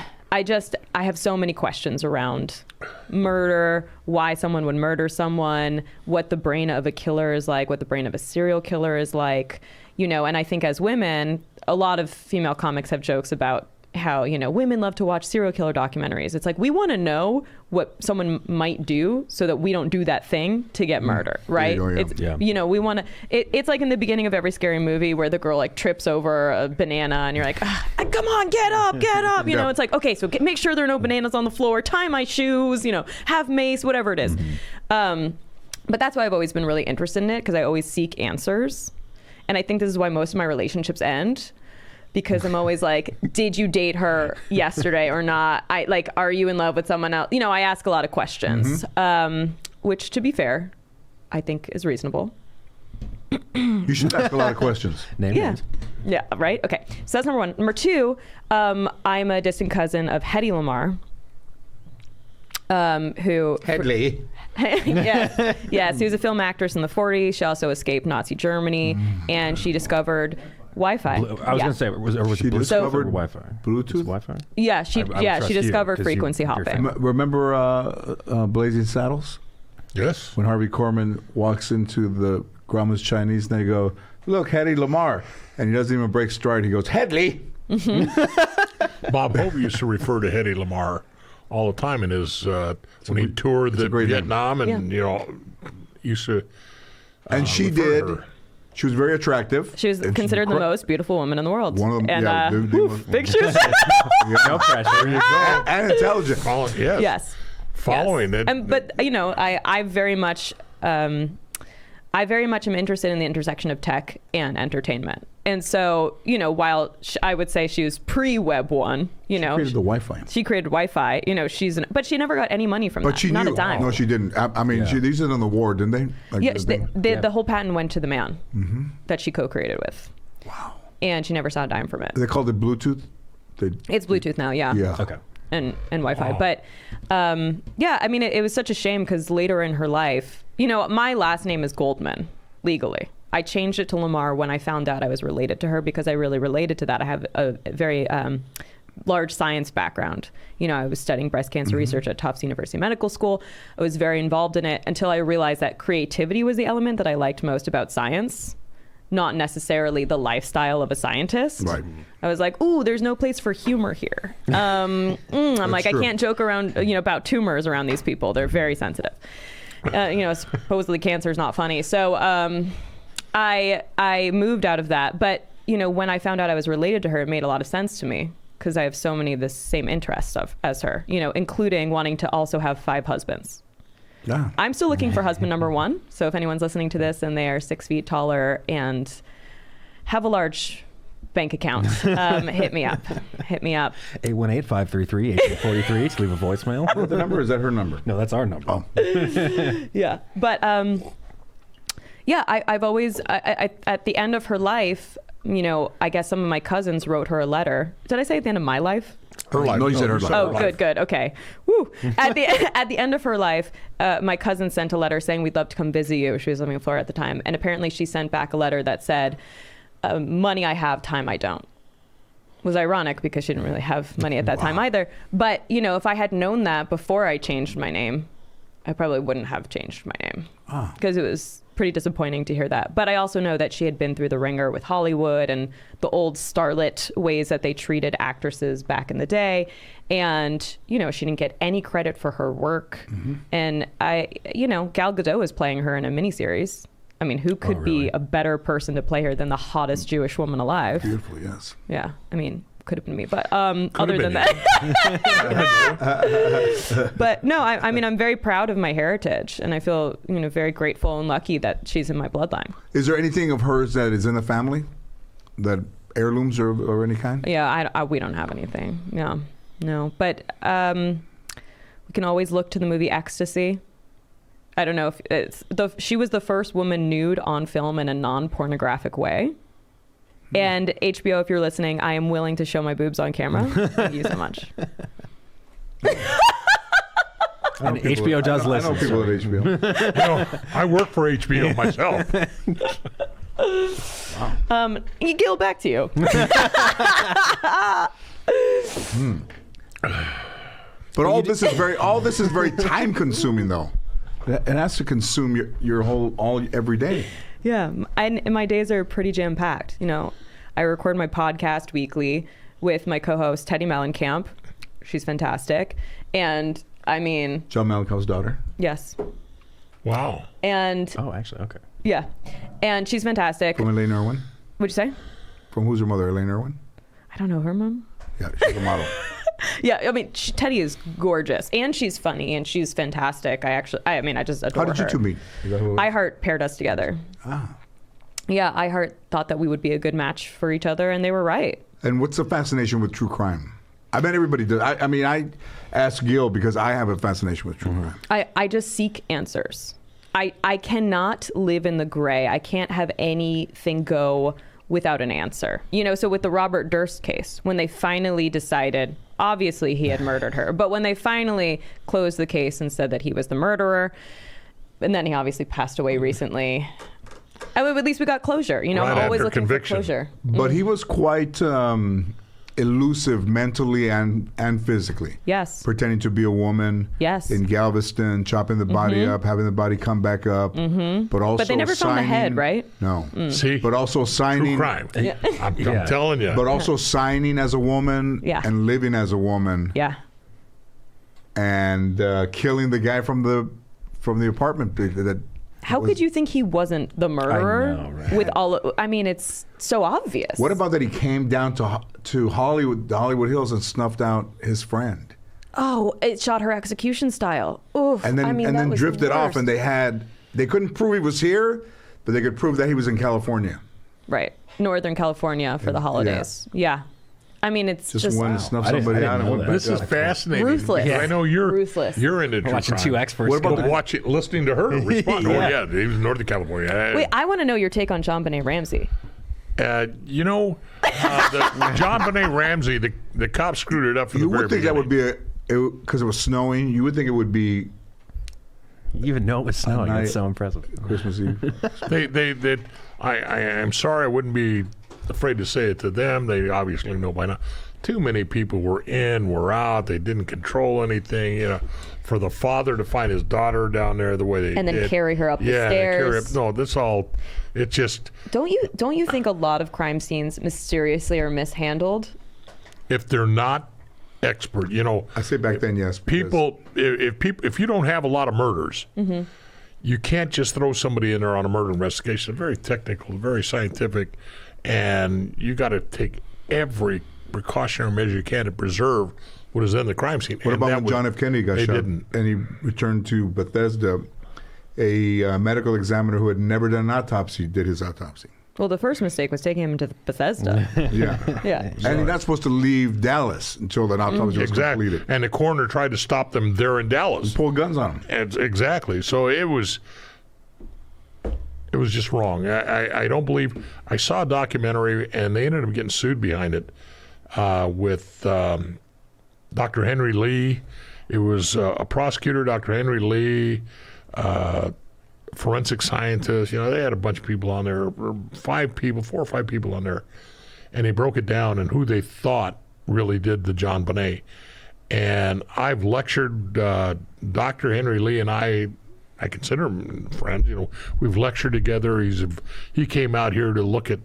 A: have so many questions around murder, why someone would murder someone, what the brain of a killer is like, what the brain of a serial killer is like, and I think as women, a lot of female comics have jokes about how, women love to watch serial killer documentaries. It's like, we want to know what someone might do so that we don't do that thing to get murder, right?
B: Yeah.
A: It's, we want to, it's like in the beginning of every scary movie where the girl like trips over a banana and you're like, come on, get up. It's like, okay, so make sure there are no bananas on the floor, tie my shoes, have mace, whatever it is. But that's why I've always been really interested in it, because I always seek answers. And I think this is why most of my relationships end. Because I'm always like, did you date her yesterday or not? Are you in love with someone else? I ask a lot of questions, which, to be fair, I think is reasonable.
B: You should ask a lot of questions.
C: Name names.
A: Yeah, right? Okay. So that's number one. Number two, I'm a distant cousin of Hedy Lamarr, who...
B: Headley.
A: Yes, he was a film actress in the 40s. She also escaped Nazi Germany, and she discovered... Wi-Fi.
C: I was going to say, was it
B: She
C: Bluetooth
B: discovered
C: or Wi-Fi?
B: Bluetooth?
C: Wi-Fi?
A: Yeah, she discovered
C: 'cause
A: frequency
C: you're
A: hopping.
B: Remember Blazing Saddles?
F: Yes.
B: When Harvey Korman walks into the Grandma's Chinese and they go, look, Hedy Lamarr. And he doesn't even break stride. He goes, Headley.
F: Bob Hope used to refer to Hedy Lamarr all the time in his when he toured Vietnam and used to.
B: And she did.
F: Her.
B: She was very attractive.
A: She was considered the most beautiful woman in the world.
B: One of them,
A: and, big shoes.
C: No pressure.
B: And intelligent.
A: Yes.
F: Following it.
A: But I very much am interested in the intersection of tech and entertainment. And so, while I would say she was pre-Web 1,
B: She created the Wi-Fi.
A: She created Wi-Fi. But she never got any money from that.
B: She
A: not
B: knew.
A: a dime.
B: No, she didn't. I mean, these are on the war, didn't they?
A: The whole patent went to the man that she co-created with.
B: Wow.
A: And she never saw a dime from it.
B: They called it Bluetooth?
A: It's Bluetooth now, yeah.
B: Yeah.
C: Okay.
A: And Wi-Fi. But it was such a shame because later in her life, my last name is Goldman legally. I changed it to Lamarr when I found out I was related to her because I really related to that. I have a very large science background. I was studying breast cancer research at Tufts University Medical School. I was very involved in it until I realized that creativity was the element that I liked most about science, not necessarily the lifestyle of a scientist.
B: Right.
A: I was like, ooh, there's no place for humor here. I'm like,
B: true.
A: I can't joke around, about tumors around these people. They're very sensitive. Supposedly cancer is not funny. So I moved out of that. But, when I found out I was related to her, it made a lot of sense to me because I have so many of the same interests as her, including wanting to also have 5 husbands.
B: Yeah.
A: I'm still looking for husband number 1. So if anyone's listening to this and they are 6 feet taller and have a large bank account, hit me up.
C: 818-533-1843 to leave a voicemail.
B: What the number? Is that her number?
C: No, that's our number.
B: Oh.
A: Yeah. But I've always, at the end of her life, I guess some of my cousins wrote her a letter. Did I say at the end of my life?
B: Her life. No, you said her life.
A: Oh, good. Okay. Woo. At the end of her life, my cousin sent a letter saying we'd love to come visit you. She was living in Florida at the time. And apparently she sent back a letter that said, money I have, time I don't. It was ironic because she didn't really have money at that time either. But, if I had known that before I changed my name, I probably wouldn't have changed my name because it was pretty disappointing to hear that. But I also know that she had been through the ringer with Hollywood and the old starlet ways that they treated actresses back in the day. And, you know, she didn't get any credit for her work. And Gal Gadot is playing her in a miniseries. I mean, who could be a better person to play her than the hottest Jewish woman alive?
B: Beautiful, yes.
A: Yeah, I mean, could have been me, but other than that. But no, I mean, I'm very proud of my heritage, and I feel, you know, very grateful and lucky that she's in my bloodline.
B: Is there anything of hers that is in the family, that heirlooms or any kind?
A: Yeah, we don't have anything. No, but we can always look to the movie Ecstasy. I don't know if she was the first woman nude on film in a non-pornographic way. And HBO, if you're listening, I am willing to show my boobs on camera. Thank you so much.
C: And HBO does listen.
B: I know people at HBO.
F: You know, I work for HBO myself.
A: Gil, back to you.
B: But all this is very time consuming, though. It has to consume your whole every day.
A: Yeah, and my days are pretty jam-packed. You know, I record my podcast weekly with my co-host Teddy Mellencamp. She's fantastic, and I mean,
B: John Malkov's daughter.
A: Yes.
F: Wow.
A: And
C: Actually, okay.
A: yeah, and she's fantastic.
B: From Elaine Irwin.
A: What'd you say?
B: From who's her mother? Elaine Irwin.
A: I don't know her mom.
B: Yeah, she's a model.
A: Yeah, I mean, Teddy is gorgeous, and she's funny, and she's fantastic. I just adore her.
B: How did you two meet?
A: iHeart paired us together. Yeah, iHeart thought that we would be a good match for each other, and they were right.
B: And what's the fascination with true crime? I bet everybody does. I mean, I asked Gil because I have a fascination with true crime.
A: I just seek answers. I cannot live in the gray. I can't have anything go without an answer. You know, so with the Robert Durst case, when they finally decided, obviously he had murdered her, but when they finally closed the case and said that he was the murderer, and then he obviously passed away recently, I mean, at least we got closure. You know,
F: Right
A: I'm always
F: after
A: looking
F: conviction.
A: for closure.
B: But he was quite elusive mentally and physically.
A: Yes.
B: Pretending to be a woman.
A: Yes.
B: In Galveston, chopping the body up, having the body come back up. But also
A: But they never found the head, right?
B: No.
F: See?
B: But also
F: True
B: signing.
F: crime. I'm telling you.
B: But also signing as a woman
A: Yeah.
B: and living as a woman.
A: Yeah.
B: And killing the guy from the apartment.
A: How could you think he wasn't the murderer?
C: I know, right?
A: With I mean, it's so obvious.
B: What about that he came down to Hollywood, the Hollywood Hills, and snuffed out his friend?
A: Oh, it shot her execution style. Oof.
B: And then
A: I mean,
B: and
A: that
B: then
A: was
B: drifted
A: the
B: off, and
A: worst.
B: they couldn't prove he was here, but they could prove that he was in California.
A: Right. Northern California for the holidays. Yeah. I mean, it's just
B: one snuff
C: I didn't
B: somebody out and
C: know
B: went
C: that.
B: back
F: This is
B: up.
F: fascinating.
A: Ruthless.
F: because I know you're
A: Ruthless.
F: You're into true
C: Watching
F: crime.
C: two experts.
B: What about
C: go
B: the
C: at it.
F: listening to her respond.
C: Yeah.
F: Oh yeah, he was in Northern California.
A: Wait, I want to know your take on John Benet Ramsey.
F: You know, the John Benet Ramsey, the cop screwed it up from
B: You
F: the very
B: would think that would be because it was snowing. You would think it would be
C: You even know it was snowing.
B: night.
C: It's so impressive.
B: Christmas Eve.
F: I am sorry, I wouldn't be afraid to say it to them. They obviously know by now. Too many people were in, were out. They didn't control anything. You know, for the father to find his daughter down there the way they
A: And then
F: did.
A: carry her up the
F: Yeah, carry
A: stairs.
F: up. No, that's all. It just
A: Don't you think a lot of crime scenes mysteriously are mishandled?
F: if they're not expert, you know.
B: I say back then, yes. because-
F: People, if you don't have a lot of murders, you can't just throw somebody in there on a murder investigation. It's very technical, very scientific, and you got to take every precautionary measure you can to preserve what is in the crime scene.
B: What
F: And
B: about
F: that
B: when
F: was-
B: John F. Kennedy got
F: they
B: shot
F: didn't.
B: and he returned to Bethesda? A medical examiner who had never done an autopsy did his autopsy.
A: Well, the first mistake was taking him to Bethesda.
B: Yeah.
A: Yeah.
B: And he's not supposed to leave Dallas until that autopsy was
F: Exactly.
B: completed.
F: And the coroner tried to stop them there in Dallas.
B: Pull guns on him.
F: Exactly. So it was just wrong. I don't believe. I saw a documentary, and they ended up getting sued behind it with Dr. Henry Lee. It was a prosecutor, Dr. Henry Lee, forensic scientist. You know, they had a bunch of people on there, 4 or 5 people on there, and they broke it down and who they thought really did the John Benet. And I've lectured Dr. Henry Lee, and I I consider him friends. You know, we've lectured together. He came out here to look at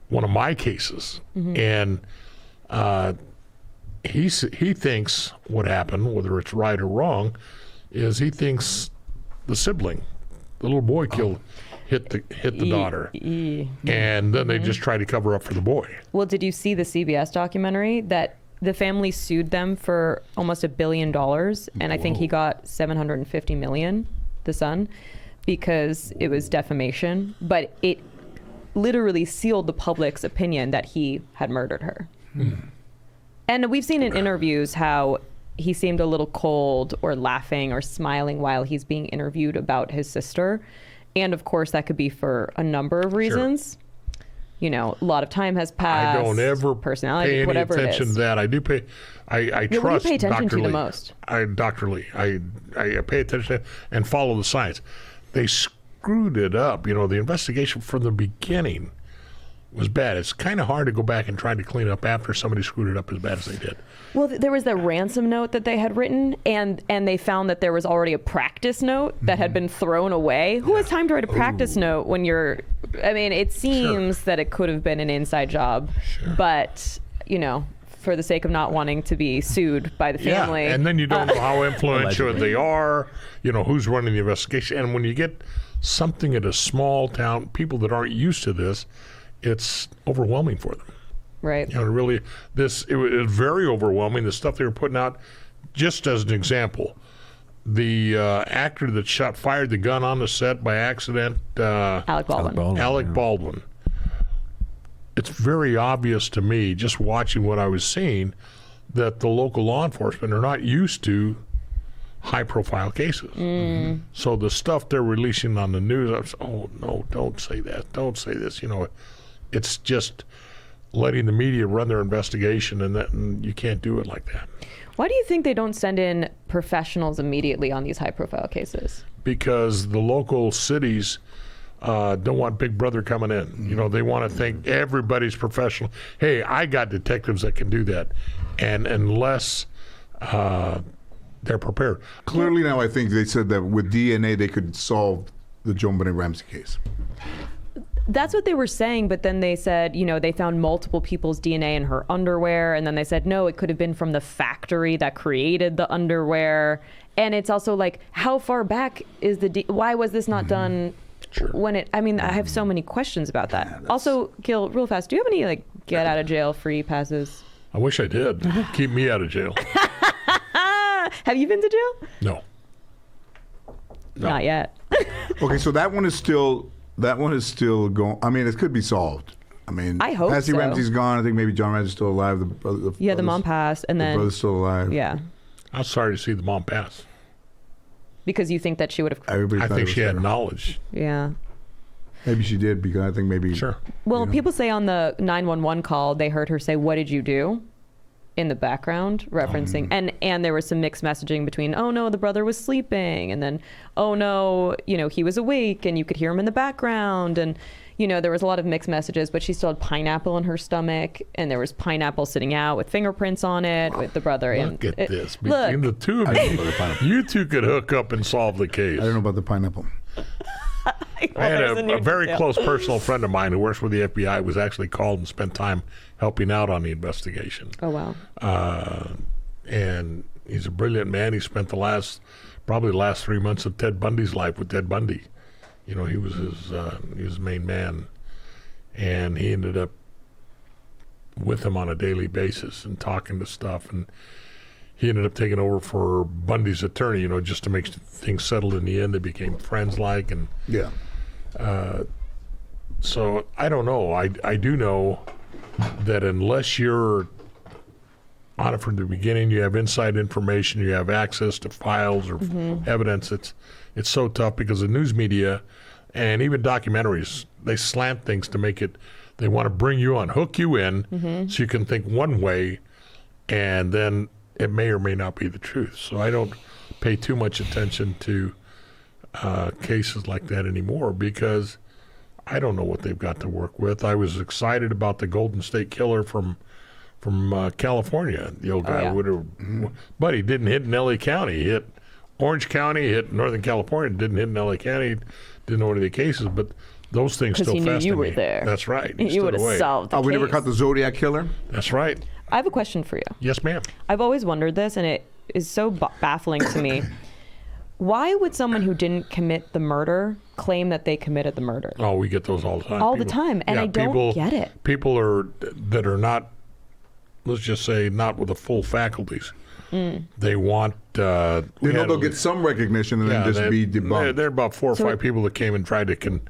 F: one of my cases, and he thinks what happened, whether it's right or wrong, is he thinks the sibling, the little boy hit the daughter, and then they just try to cover up for the boy.
A: Well, did you see the CBS documentary that the family sued them for almost $1 billion, and I think he got $750 million, the son, because it was defamation, but it literally sealed the public's opinion that he had murdered her. And we've seen in interviews how he seemed a little cold or laughing or smiling while he's being interviewed about his sister. And of course, that could be for a number of reasons. Sure. You know, a lot of time has passed.
F: I don't ever
A: personality,
F: pay any
A: whatever
F: attention
A: it is.
F: to that. I do pay. I trust
A: what do you pay attention
F: Dr.
A: to
F: Lee.
A: the most?
F: Dr. Lee. I pay attention to and follow the science. They screwed it up. You know, the investigation from the beginning was bad. It's kind of hard to go back and try to clean up after somebody screwed it up as bad as they did.
A: Well, there was that ransom note that they had written, and they found that there was already a practice note that had been thrown away. Who has time to write a practice note when you're... I mean, it seems that it could have been an inside job, but, you know, for the sake of not wanting to be sued by the family.
F: Yeah, and then you don't know how influential they are, you know, who's running the investigation. And when you get something at a small town, people that aren't used to this, it's overwhelming for them.
A: Right.
F: You know, really, it was very overwhelming. The stuff they were putting out, just as an example, the actor that fired the gun on the set by accident,
A: Alec Baldwin.
F: Alec Baldwin. It's very obvious to me, just watching what I was seeing, that the local law enforcement are not used to high-profile cases. So the stuff they're releasing on the news, I was, oh no, don't say that, don't say this. You know, it's just letting the media run their investigation, and you can't do it like that.
A: Why do you think they don't send in professionals immediately on these high-profile cases?
F: Because the local cities don't want Big Brother coming in. You know, they want to think everybody's professional. Hey, I got detectives that can do that. And unless they're prepared.
B: Clearly now I think they said that with DNA they could solve the JonBenet Ramsey case.
A: That's what they were saying, but then they said, you know, they found multiple people's DNA in her underwear, and then they said, no, it could have been from the factory that created the underwear. And it's also like, how far back is why was this not done when it, I mean, I have so many questions about that. Yeah, also, Gil, real fast, do you have any, like, get out of jail free passes?
F: I wish I did. Keep me out of jail.
A: Have you been to jail?
F: No.
A: Not yet.
B: Okay, so that one is still going. I mean, it could be solved. I mean,
A: I hope
B: Patsy
A: so.
B: Ramsey's gone. I think maybe John Ramsey's still alive.
A: The mom passed, and then
B: the brother's still alive.
A: Yeah.
F: I'm sorry to see the mom pass.
A: Because you think that she would have.
F: I think she had knowledge.
A: Yeah.
B: Maybe she did, because I think maybe.
F: Sure.
A: Well, people say on the 911 call they heard her say, "What did you do?" in the background, referencing, and there was some mixed messaging between, oh no, the brother was sleeping, and then, oh no, you know, he was awake, and you could hear him in the background, and you know, there was a lot of mixed messages, but she still had pineapple in her stomach, and there was pineapple sitting out with fingerprints on it with the brother.
F: Look at this. Between the two of you two could hook up and solve the case.
B: I don't know about the pineapple.
F: I had a very close personal friend of mine who works with the FBI was actually called and spent time helping out on the investigation.
A: Oh, wow.
F: And he's a brilliant man. He spent probably the last 3 months of Ted Bundy's life with Ted Bundy. You know, he was his main man. And he ended up with him on a daily basis and talking to stuff. And he ended up taking over for Bundy's attorney, you know, just to make things settled in the end. They became friends-like. And
B: yeah.
F: So I don't know. I do know that unless you're on it from the beginning, you have inside information, you have access to files or evidence, it's so tough because the news media and even documentaries, they slant things to make it, they want to bring you on, hook you in so you can think one way, and then it may or may not be the truth. So I don't pay too much attention to cases like that anymore because I don't know what they've got to work with. I was excited about the Golden State Killer from California. The old guy would have, but he didn't hit in LA County. He hit Orange County, hit Northern California, didn't hit in LA County, didn't know any of the cases, but those things still
A: he knew
F: fast
A: you
F: in
A: were
F: me.
A: there.
F: That's right.
A: You would have solved the
B: Oh, we never
A: case.
B: caught the Zodiac killer?
F: That's right.
A: I have a question for you.
F: Yes, ma'am.
A: I've always wondered this, and it is so baffling to me. Why would someone who didn't commit the murder claim that they committed the murder?
F: Oh, we get those all the time.
A: All the time, and I don't get it.
F: People that are not, let's just say, not with the full faculties. They want...
B: They know they'll get some recognition and then just be debunked.
F: There are about 4 or 5 people that came and tried to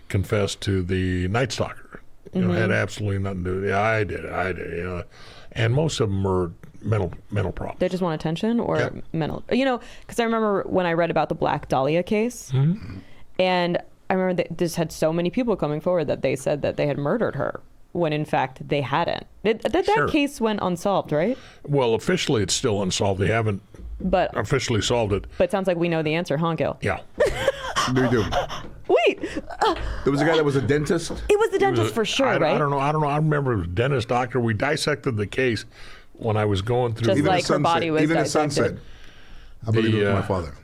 F: confess to the Night Stalker. You know, had absolutely nothing to do with it. Yeah, I did it. You know, and most of them are mental problems.
A: They just want attention or mental. You know, because I remember when I read about the Black Dahlia case, and I remember that this had so many people coming forward that they said that they had murdered her, when in fact they hadn't. That case went unsolved, right?
F: Well, officially it's still unsolved. They haven't officially solved it.
A: But it sounds like we know the answer, huh, Gil?
F: Yeah.
B: We do.
A: Wait.
B: There was a guy that was a dentist.
A: It was the dentist for sure, right?
F: I don't know. I remember it was dentist, doctor. We dissected the case when I was going through.
A: Just
B: Even
A: like
B: the
A: her body was
B: Even
A: dissected.
B: the sunset. I believe it was my father.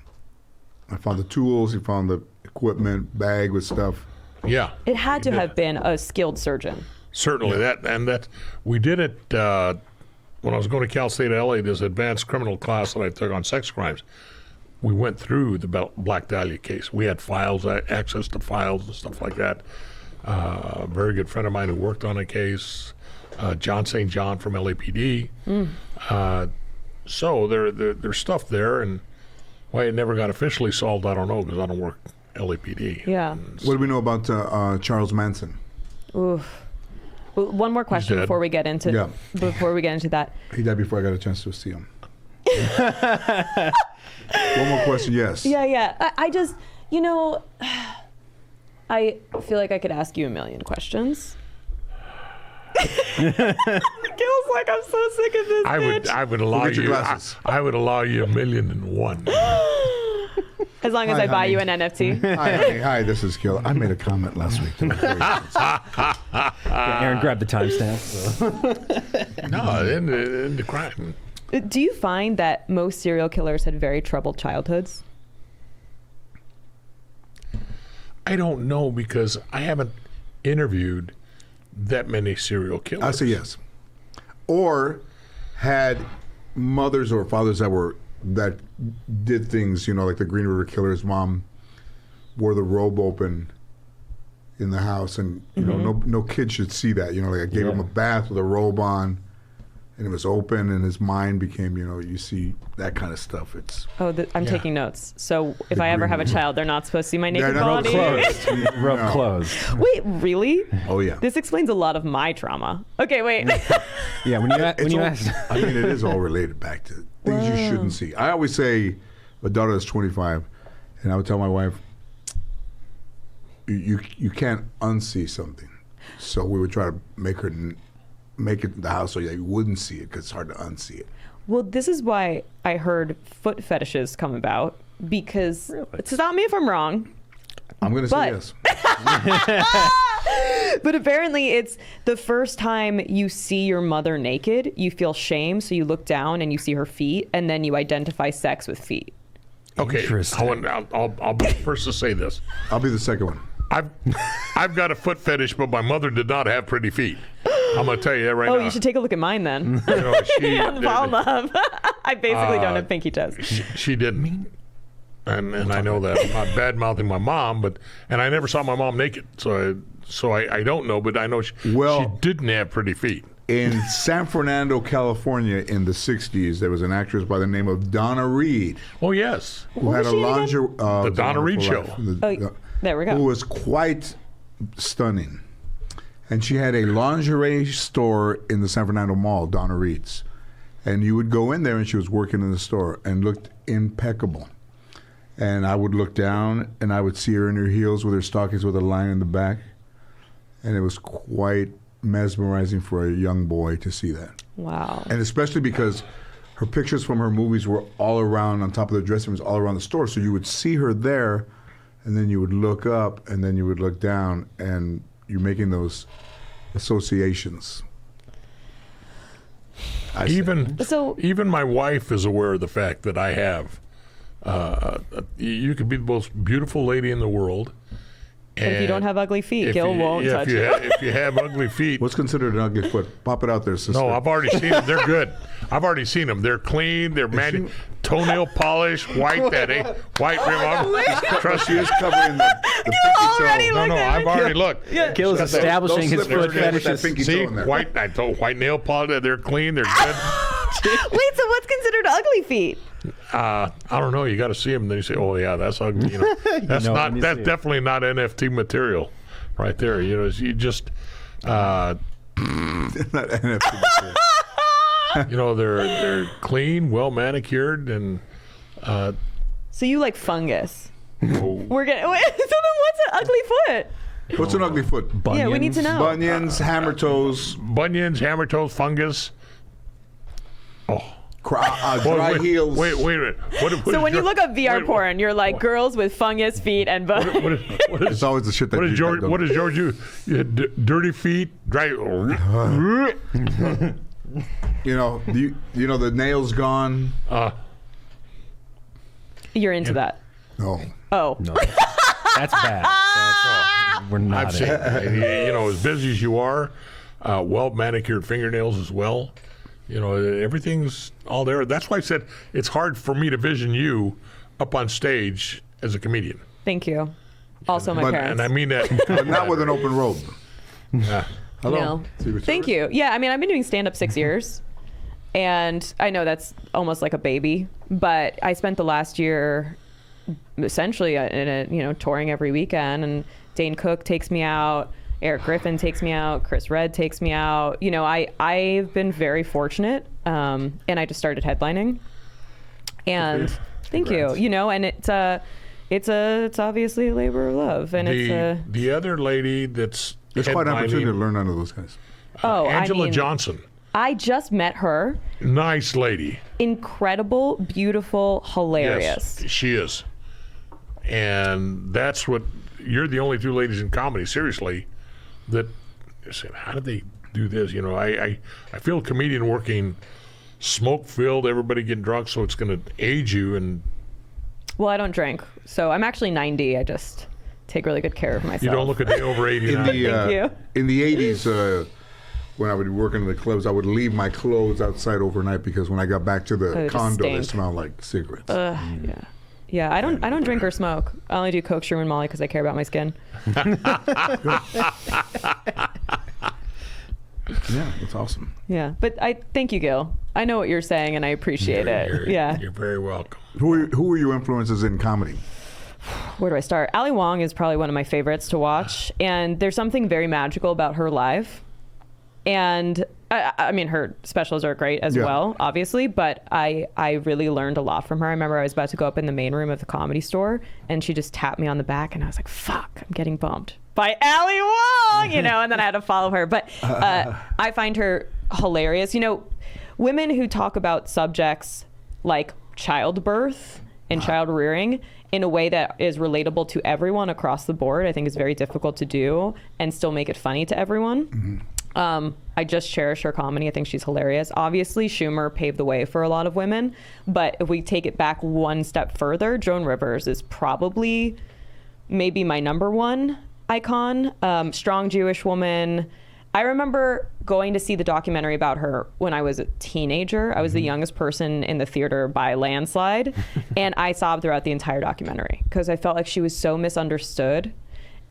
B: I found the tools. He found the equipment, bag with stuff.
F: Yeah.
A: It had to have been a skilled surgeon.
F: Certainly. That we did it when I was going to Cal State LA, this advanced criminal class that I took on sex crimes. We went through the Black Dahlia case. We had files, access to files and stuff like that. A very good friend of mine who worked on a case, John St. John from LAPD. So there's stuff there, and why it never got officially solved, I don't know, because I don't work LAPD.
A: Yeah.
B: What do we know about Charles Manson?
A: Oof. Well, one more question
B: dead.
A: before we get into that.
B: He died before I got a chance to see him. One more question, yes.
A: Yeah. I just, you know, I feel like I could ask you a million questions. Gil's like, I'm so sick of this bitch.
F: I would allow
B: Go get your
F: you.
B: glasses.
F: I would allow you 1,000,001.
A: As long as
B: Hi,
A: I buy
B: honey.
A: you an NFT.
B: Hi, honey. Hi, this is Gil. I made a comment last week.
C: Aaron, grab the timestamp.
F: No, in the crime.
A: Do you find that most serial killers had very troubled childhoods?
F: I don't know, because I haven't interviewed that many serial killers.
B: I say yes. Or had mothers or fathers that did things, you know, like the Green River Killer's mom wore the robe open in the house, and you know, no kid should see that. You know, like I gave him a bath with a robe on, and it was open, and his mind became, you know, you see that kind of stuff. It's
A: I'm taking notes. So if I ever have a child, they're not supposed to see my naked
B: They're not
A: body.
C: Rub clothes.
A: Wait, really?
B: Oh yeah.
A: This explains a lot of my trauma. Okay, wait.
C: Yeah, when you asked.
B: I mean, it is all related back to things you shouldn't see. I always say, my daughter is 25, and I would tell my wife, you can't unsee something. So we would try to make it in the house so that you wouldn't see it, because it's hard to unsee it.
A: Well, this is why I heard foot fetishes come about, because stop me if I'm wrong.
B: I'm going to say
A: But-
B: yes.
A: But apparently it's the first time you see your mother naked, you feel shame, so you look down and you see her feet, and then you identify sex with feet.
F: Okay,
C: Interesting.
F: I'll be the first to say this.
B: I'll be the second one.
F: I've got a foot fetish, but my mother did not have pretty feet. I'm going to tell you that right now.
A: Oh, you should take a look at mine then.
F: You know, she
A: On Paul Love. I basically don't have pinky toes.
F: She didn't. And I know that. I'm not bad-mouthing my mom, and I never saw my mom naked. So I don't know, but I know she didn't have pretty feet.
B: In San Fernando, California, in the 60s, there was an actress by the name of Donna Reed.
F: Oh, yes.
B: Who had a lingerie...
F: The Donna Reed Show.
A: There we go.
B: Who was quite stunning. And she had a lingerie store in the San Fernando Mall, Donna Reed's. And you would go in there, and she was working in the store and looked impeccable. And I would look down, and I would see her in her heels with her stockings with a line in the back. And it was quite mesmerizing for a young boy to see that.
A: Wow.
B: And especially because her pictures from her movies were all around, on top of the dressing rooms, all around the store. So you would see her there, and then you would look up, and then you would look down, and you're making those associations.
F: Even my wife is aware of the fact that I have You could be the most beautiful lady in the world.
A: But if you don't have ugly feet, Gil won't touch you.
F: If you have ugly feet.
B: What's considered an ugly foot? Pop it out there, sister.
F: No, I've already seen them. They're good. I've already seen them. They're clean. They're toenail polish, white. That ain't white rim.
B: Trust you is covering the pinky toe.
F: No, I've already looked.
A: Yeah.
C: Gil is establishing his foot fetishes.
F: See, white nail polish. They're clean. They're good.
A: Wait, so what's considered ugly feet?
F: I don't know. You got to see them, and then you say, "Oh yeah, that's ugly." You know, that's That's definitely not NFT material, right there. You know, you just.
B: Not NFT material.
F: You know, they're clean, well manicured, and.
A: So you like fungus?
F: Oh.
A: We're gonna. Wait, so then, what's an ugly foot?
B: What's an ugly foot?
C: Bunions.
A: Yeah, we need to know.
B: Bunions, hammer toes,
F: fungus. Oh.
B: dry heels.
F: Wait a minute.
A: So when you look up VR porn, you're like girls with fungus feet and butt.
B: It's always the shit that
F: what is George? What is George? Dirty feet, dry.
B: You know, you know the nails gone.
A: You're into that.
B: No.
A: Oh.
C: No, that's bad. We're not.
F: I've seen, you know, as busy as you are, well manicured fingernails as well. You know, everything's all there. That's why I said it's hard for me to vision you up on stage as a comedian.
A: Thank you. Also, my parents.
F: And I mean that.
B: But not with an open robe.
A: Hello. No. Thank you. Yeah, I mean, I've been doing stand-up 6 years, and I know that's almost like a baby, but I spent the last year essentially touring every weekend, and Dane Cook takes me out, Eric Griffin takes me out, Chris Redd takes me out. You know, I've been very fortunate, and I just started headlining, and thank you. You know, and it's obviously a labor of love, and
F: the other lady that's.
B: It's quite an opportunity to learn under those guys.
F: Angela Johnson.
A: I just met her.
F: Nice lady.
A: Incredible, beautiful, hilarious.
F: Yes, she is. And that's what, you're the only two ladies in comedy, seriously, that said, how did they do this? You know, I feel a comedian working smoke-filled, everybody getting drunk, so it's going to age you. And
A: well, I don't drink, so I'm actually 90. I just take really good care of myself.
F: You don't look a day over 89.
A: Thank you.
B: In the 80s, when I would be working in the clubs, I would leave my clothes outside overnight because when I got back to the condo, they smelled like cigarettes.
A: Yeah. I don't drink or smoke. I only do Coke, Shroom, and Molly because I care about my skin.
B: Yeah, that's awesome.
A: Yeah, but I thank you, Gil. I know what you're saying, and I appreciate it.
F: You're very welcome.
B: Who were your influences in comedy?
A: Where do I start? Ali Wong is probably one of my favorites to watch, and there's something very magical about her live. And I mean, her specials are great as well, obviously, but I really learned a lot from her. I remember I was about to go up in the main room of the Comedy Store, and she just tapped me on the back, and I was like, fuck, I'm getting bumped by Ali Wong, you know, and then I had to follow her. But I find her hilarious. You know, women who talk about subjects like childbirth and child rearing in a way that is relatable to everyone across the board, I think is very difficult to do and still make it funny to everyone. Mm-hmm. I just cherish her comedy. I think she's hilarious. Obviously, Schumer paved the way for a lot of women, but if we take it back one step further, Joan Rivers is probably maybe my number one icon. Strong Jewish woman. I remember going to see the documentary about her when I was a teenager. I was the youngest person in the theater by landslide, and I sobbed throughout the entire documentary because I felt like she was so misunderstood,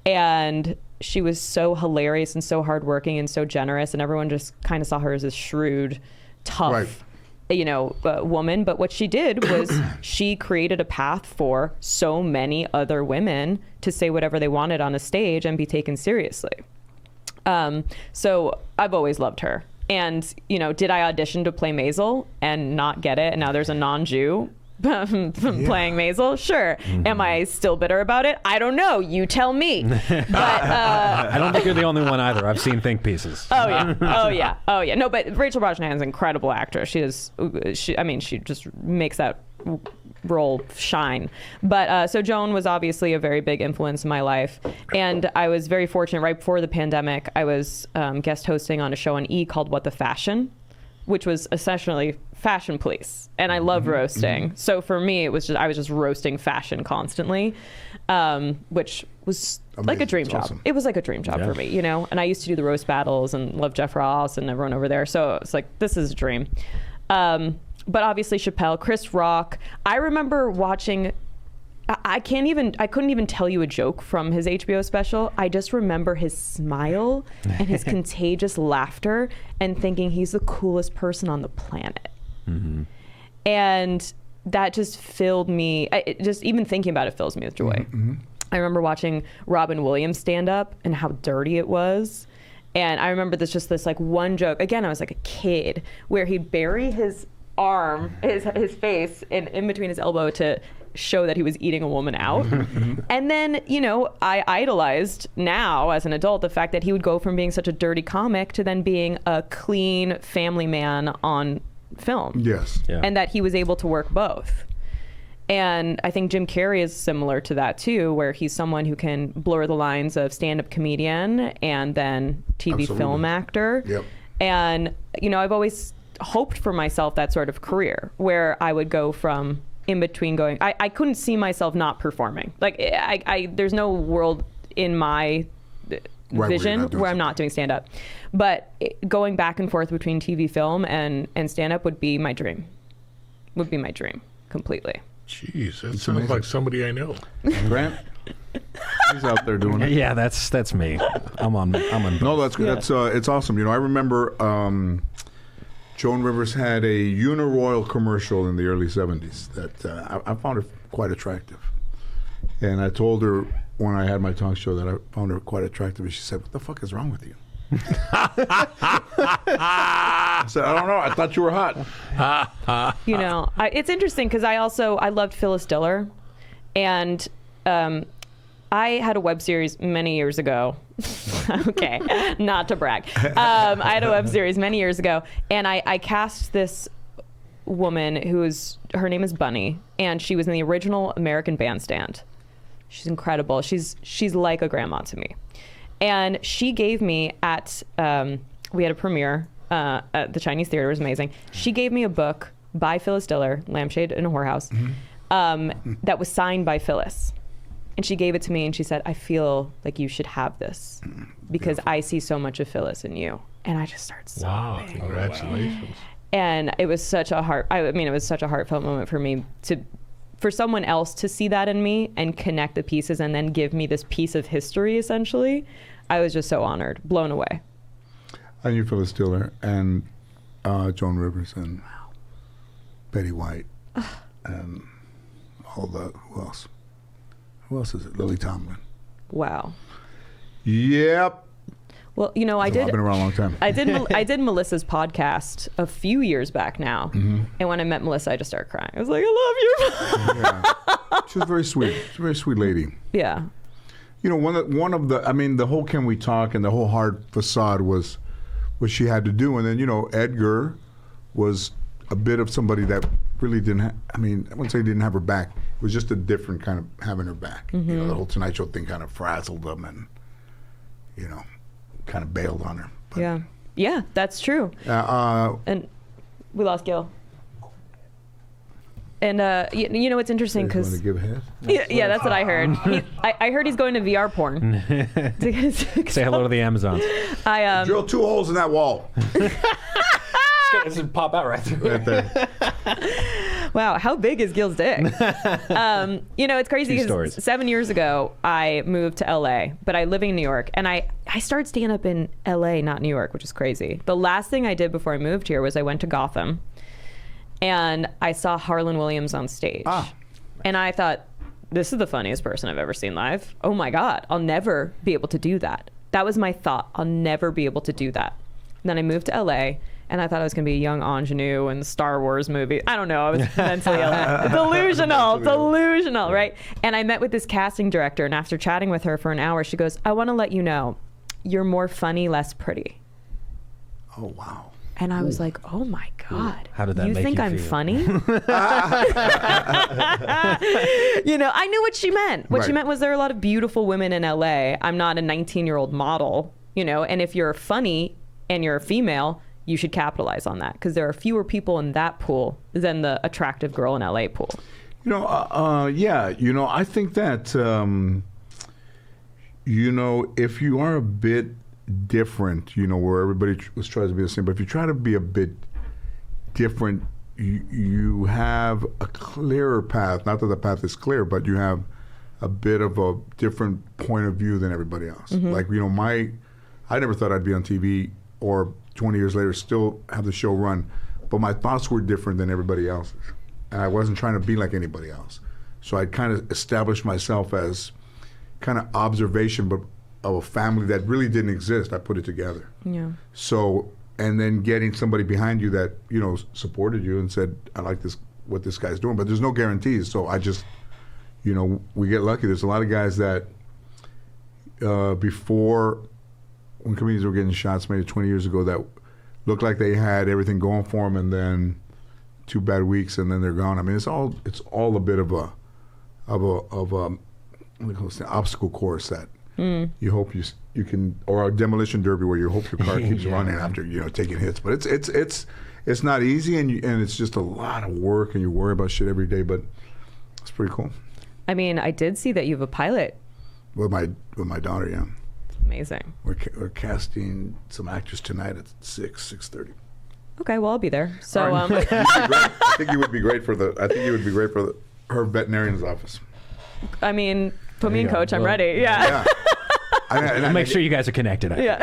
A: and she was so hilarious and so hardworking and so generous, and everyone just kind of saw her as this shrewd, tough, woman. But what she did was she created a path for so many other women to say whatever they wanted on a stage and be taken seriously. So I've always loved her. And, you know, did I audition to play Maisel and not get it? And now there's a non-Jew playing Maisel? Sure. Mm-hmm. Am I still bitter about it? I don't know. You tell me. But
C: I don't think you're the only one either. I've seen think pieces.
A: Oh yeah. No, but Rachel Brosnahan's an incredible actress. She just makes that role shine. But so Joan was obviously a very big influence in my life, and I was very fortunate. Right before the pandemic, I was guest hosting on a show on E! Called What the Fashion, which was essentially fashion police. And I love roasting. So for me, I was just roasting fashion constantly, which was like a dream job.
B: Awesome.
A: It was like a dream job for me, and I used to do the roast battles and love Jeff Ross and everyone over there. So it's like, this is a dream. But obviously Chappelle, Chris Rock. I remember watching, I couldn't even tell you a joke from his HBO special. I just remember his smile and his contagious laughter and thinking he's the coolest person on the planet. And that just filled me, just even thinking about it fills me with joy. I remember watching Robin Williams stand up and how dirty it was. And I remember this like one joke, again, I was like a kid, where he'd bury his arm, his face in between his elbow to show that he was eating a woman out. And then, I idolized now as an adult the fact that he would go from being such a dirty comic to then being a clean family man on film.
B: Yes.
C: Yeah.
A: And that he was able to work both. And I think Jim Carrey is similar to that too, where he's someone who can blur the lines of stand-up comedian and then TV film actor.
B: Yep.
A: And, I've always hoped for myself that sort of career where I would go from in between going, I couldn't see myself not performing. Like there's no world in my vision where I'm not doing stand-up. But going back and forth between TV film and stand-up would be my dream. Completely.
F: Jeez, that sounds like somebody I know.
G: Grant, he's out there doing it.
C: Yeah, that's me. I'm on.
B: No, that's good. That's it's awesome. I remember Joan Rivers had a Uniroyal commercial in the early 70s that I found her quite attractive. And I told her when I had my talk show that I found her quite attractive, and she said, "What the fuck is wrong with you?" I said, "I don't know. I thought you were hot."
A: It's interesting because I loved Phyllis Diller, and I had a web series many years ago. Okay, not to brag. I had a web series many years ago, and I cast this woman her name is Bunny, and she was in the original American Bandstand. She's incredible. She's like a grandma to me. And she gave me we had a premiere at the Chinese Theater. It was amazing. She gave me a book by Phyllis Diller, Lampshade in a Whorehouse, that was signed by Phyllis. And she gave it to me and she said, "I feel like you should have this because I see so much of Phyllis in you." And I just started sobbing.
F: Wow, congratulations.
A: And it was such a heartfelt moment for me for someone else to see that in me and connect the pieces and then give me this piece of history, essentially. I was just so honored, blown away.
B: I knew Phyllis Diller and Joan Rivers and Betty White and who else? Who else is it? Lily Tomlin.
A: Wow.
B: Yep.
A: Well,
B: I've been around a long time.
A: I did Melissa's podcast a few years back now, and when I met Melissa, I just started crying. I was like, "I love you."
B: Yeah. She was very sweet. She's a very sweet lady.
A: Yeah.
B: One of the whole "Can We Talk" and the whole hard facade was what she had to do, and then Edgar was a bit of somebody that really didn't. I wouldn't say he didn't have her back. It was just a different kind of having her back. The whole Tonight Show thing kind of frazzled them, and kind of bailed on her. But,
A: yeah, that's true. And we lost Gil. And it's interesting because
B: want to give a head?
A: yeah, that's what I heard. I heard he's going to VR porn.
C: Say hello to the Amazons.
B: Drill 2 holes in that wall.
C: This would pop out right through.
B: Right there.
A: Wow, how big is Gil's dick? It's crazy because 7 years ago, I moved to LA, but I live in New York, and I started staying up in LA, not New York, which is crazy. The last thing I did before I moved here was I went to Gotham, and I saw Harlan Williams on stage. And I thought, this is the funniest person I've ever seen live. Oh my God, I'll never be able to do that. That was my thought. I'll never be able to do that. And then I moved to LA, and I thought I was going to be a young ingenue in the Star Wars movie. I don't know. I was mentally delusional, right? And I met with this casting director, and after chatting with her for an hour, she goes, "I want to let you know, you're more funny, less pretty."
B: Oh, wow.
A: And I was like, "Oh my God.
C: How did that make you
A: think I'm
C: feel?
A: funny?" I knew what she meant. What she meant was there are a lot of beautiful women in LA. I'm not a 19-year-old model, and if you're funny and you're a female, you should capitalize on that because there are fewer people in that pool than the attractive girl in LA pool.
B: Yeah, I think that, if you are a bit different, where everybody tries to be the same, but if you try to be a bit different, you have a clearer path. Not that the path is clear, but you have a bit of a different point of view than everybody else. Like, I never thought I'd be on TV or 20 years later still have the show run, but my thoughts were different than everybody else's. And I wasn't trying to be like anybody else. So I kind of established myself as kind of observation, but of a family that really didn't exist. I put it together.
A: Yeah.
B: So, and then getting somebody behind you that, supported you and said, I like what this guy's doing, but there's no guarantees. So I just, we get lucky. There's a lot of guys that before, when comedians were getting shots maybe 20 years ago, that looked like they had everything going for them, and then 2 bad weeks and then they're gone. I mean, it's all a bit of a obstacle course that you hope you can, or a demolition derby where you hope your car keeps running after taking hits. But it's not easy, and it's just a lot of work, and you worry about shit every day. But it's pretty cool.
A: I mean, I did see that you have a pilot.
B: With my daughter, yeah.
A: Amazing.
B: We're casting some actors tonight at 6:30.
A: Okay, well, I'll be there. So,
B: I think you would be great for her veterinarian's office.
A: I mean, put me in, coach. I'm ready. Yeah.
C: I'll make sure you guys are connected.
A: Yeah.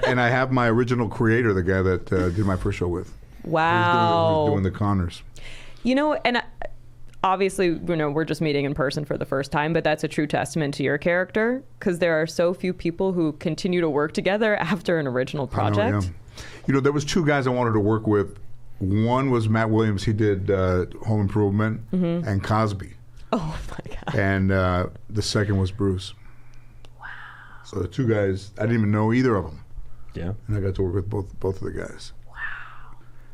B: And I have my original creator, the guy that did my first show with.
A: Wow.
B: Who's doing the Connors.
A: And obviously, we're just meeting in person for the first time, but that's a true testament to your character because there are so few people who continue to work together after an original project.
B: I know, yeah. There was 2 guys I wanted to work with. One was Matt Williams. He did Home Improvement and Cosby.
A: Oh, my God.
B: And the second was Bruce.
A: Wow.
B: So the 2 guys, I didn't even know either of them.
C: Yeah.
B: And I got to work with both of the guys.
A: Wow.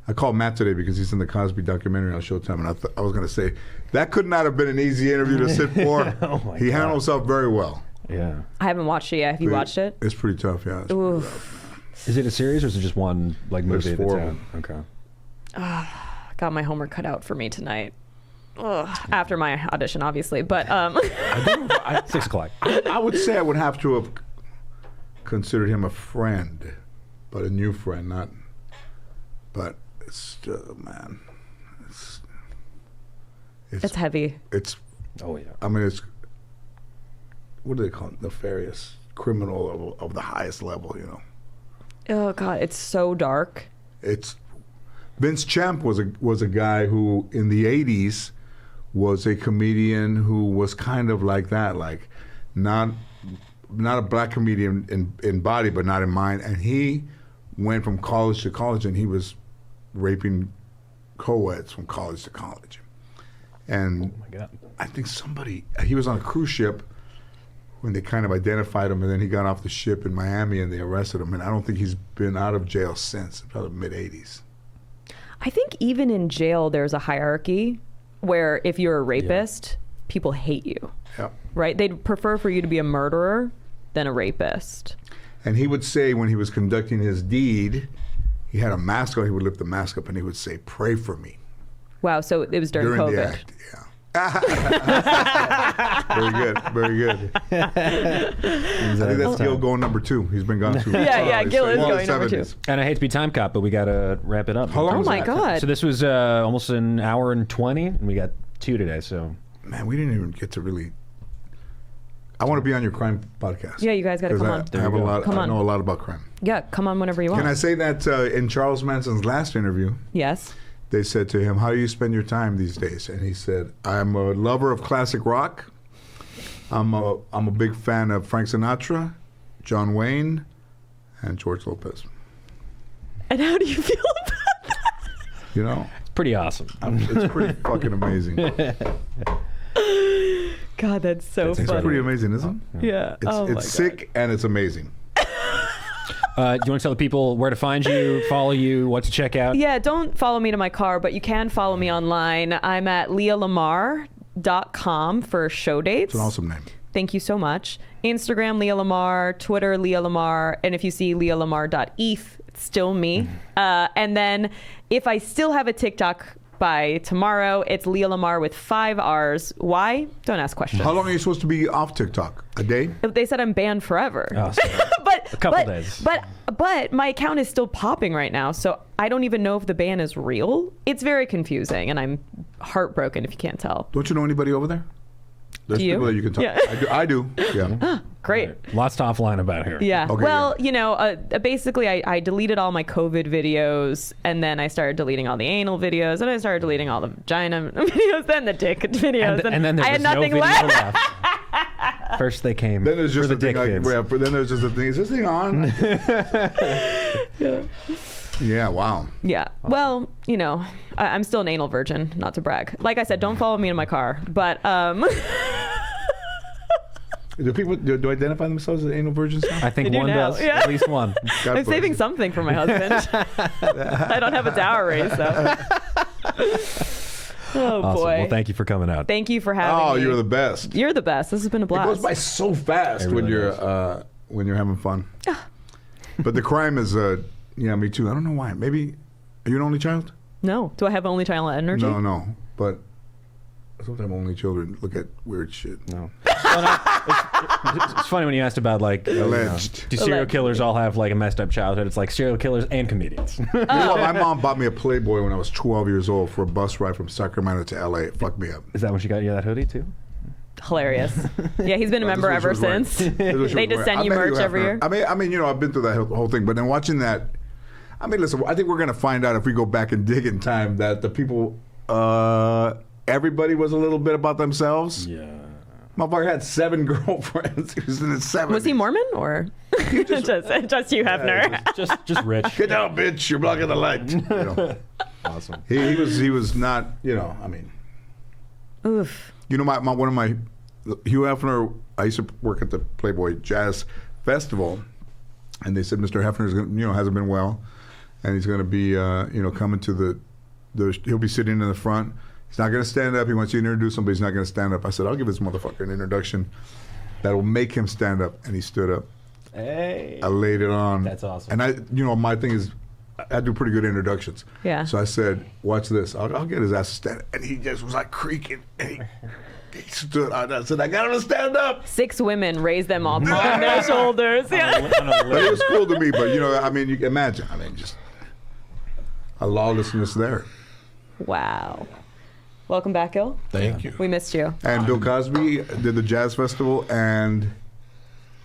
B: I called Matt today because he's in the Cosby documentary on Showtime, and I was going to say, that could not have been an easy interview to sit for. He handled himself very well.
C: Yeah.
A: I haven't watched it yet. Have you watched it?
B: It's pretty tough, yeah.
C: Is it a series or is it just one movie?
B: There's 4 of them.
C: Okay.
A: Got my homework cut out for me tonight. After my audition, obviously, but
C: 6 o'clock.
B: I would say I would have to have considered him a friend, but a new friend, not. But it's man,
A: it's heavy.
B: It's I mean, it's what do they call it? Nefarious, criminal of the highest level,
A: Oh God, it's so dark.
B: It's Vince Champ was a guy who in the 80s was a comedian who was kind of like that, like not a black comedian in body, but not in mind. And he went from college to college, and he was raping co-eds from college to college. And
C: oh my God.
B: I think he was on a cruise ship when they kind of identified him, and then he got off the ship in Miami and they arrested him. And I don't think he's been out of jail since, probably mid-80s.
A: I think even in jail, there's a hierarchy where if you're a rapist, people hate you.
B: Yeah.
A: Right? They'd prefer for you to be a murderer than a rapist.
B: And he would say when he was conducting his deed, he had a mask on, he would lift the mask up and he would say, "Pray for me."
A: Wow, so it was during COVID.
B: The act, yeah. Very good. I think that's Gil going number 2. He's been gone too long.
A: Yeah, Gil is going number 2.
C: And I hate to be time cop, but we got to wrap it up.
B: How long
A: Oh
B: was
A: my
B: that?
A: God.
C: So this was almost an hour and 20, and we got 2 today, so.
B: Man, we didn't even get to really. I want to be on your crime podcast.
A: Yeah, you guys got to come on.
B: I have a lot.
A: Come
B: I
A: on.
B: know a lot about crime.
A: Yeah, come on whenever you want.
B: Can I say that in Charles Manson's last interview,
A: Yes.
B: they said to him, "How do you spend your time these days?" And he said, "I'm a lover of classic rock. I'm a big fan of Frank Sinatra, John Wayne, and George Lopez."
A: And how do you feel about that?
C: It's pretty awesome.
B: It's pretty fucking amazing.
A: God, that's so funny.
B: It's pretty amazing, isn't it?
A: Yeah.
B: It's sick and it's amazing.
C: Do you want to tell the people where to find you, follow you, what to check out?
A: Yeah, don't follow me to my car, but you can follow me online. I'm at leahlamar.com for show dates.
B: It's an awesome name.
A: Thank you so much. Instagram, Leah Lamarr, Twitter, Leah Lamarr, and if you see leahlamar.eth, It's still me. And then if I still have a TikTok by tomorrow, it's Leah Lamarr with 5 R's. Why? Don't ask questions.
B: How long are you supposed to be off TikTok? A day?
A: They said I'm banned forever.
C: Oh,
A: but
C: a couple days.
A: But my account is still popping right now, so I don't even know if the ban is real. It's very confusing, and I'm heartbroken if you can't tell.
B: Don't you know anybody over there? There's
A: Do you?
B: people that you can talk.
A: Yeah.
B: I do. Yeah.
A: Great.
C: Right. Lots to offline about here.
A: Yeah.
B: Okay,
A: well, you know, basically I deleted all my COVID videos, and then I started deleting all the anal videos, and I started deleting all the vagina videos, then the dick videos,
C: And then there
A: I
C: was
A: had
C: no
A: nothing
C: video
A: left.
C: First they came
B: Then there's just
C: for the
B: a
C: dick
B: thing.
C: vids.
B: Then there's just a thing. Is this thing on? Yeah. Wow.
A: Yeah. Well, you know, I'm still an anal virgin, not to brag. Like I said, don't follow me in my car, but
B: Do people do identify themselves as anal virgins now?
C: I think
A: They do
C: one
A: now,
C: does.
A: yeah.
C: At least one.
B: God
A: I'm
B: bless
A: saving
B: you.
A: something for my husband. I don't have a dowry, so. Oh
C: Awesome.
A: boy.
C: Well, thank you for coming out.
A: Thank you for having
B: Oh,
A: me.
B: you're the best.
A: You're the best. This has been a
B: It goes
A: blast.
B: by so fast
C: It really
B: when you're having fun. But the crime is, yeah, me too. I don't know why. Maybe, are you an only child?
A: No. Do I have only child energy?
B: No. But sometimes only children look at weird shit.
C: No. It's funny when you asked about like
B: Alleged.
C: do serial
A: Alleged.
C: killers all have like a messed up childhood? It's like serial killers and comedians.
B: You know what? My mom bought me a Playboy when I was 12 years old for a bus ride from Sacramento to LA. It fucked me up.
C: Is that when she got you that hoodie too?
A: Hilarious. Yeah, he's been a member
B: This
A: ever
B: was right.
A: since.
B: This was
A: They just
B: right.
A: send
B: I
A: you
B: met
A: merch
B: after-
A: every year.
B: I mean, you know, I've been through that whole thing, but then watching that, I mean, listen, I think we're gonna find out if we go back and dig in time that the people, everybody was a little bit about themselves.
C: Yeah.
B: Motherfucker had 7 girlfriends. He was in his 70s.
A: Was he Mormon or just you, Hefner?
C: Just rich.
B: Get down, bitch! You're blocking the light. You know.
C: Awesome.
B: He was not. You know. I mean.
A: Oof.
B: You know, one of my Hugh Hefner. I used to work at the Playboy Jazz Festival, and they said Mr. Hefner is hasn't been well, and he's going to be coming to the he'll be sitting in the front. He's not going to stand up. He wants you to introduce him, but he's not going to stand up. I said, I'll give this motherfucker an introduction that will make him stand up, and he stood up.
C: Hey.
B: I laid it on.
C: That's awesome.
B: And my thing is, I do pretty good introductions.
A: Yeah.
B: So I said, watch this. I'll get his ass to stand up. And he just was like creaking. And he stood up. I said, I got him to stand up.
A: 6 women raise them all on their shoulders. Yeah.
B: But it was cool to me. But, I mean, you can imagine. I mean, just a lawlessness there.
A: Wow. Welcome back, Il.
F: Thank you.
A: We missed you.
B: And Bill Cosby did the jazz festival, and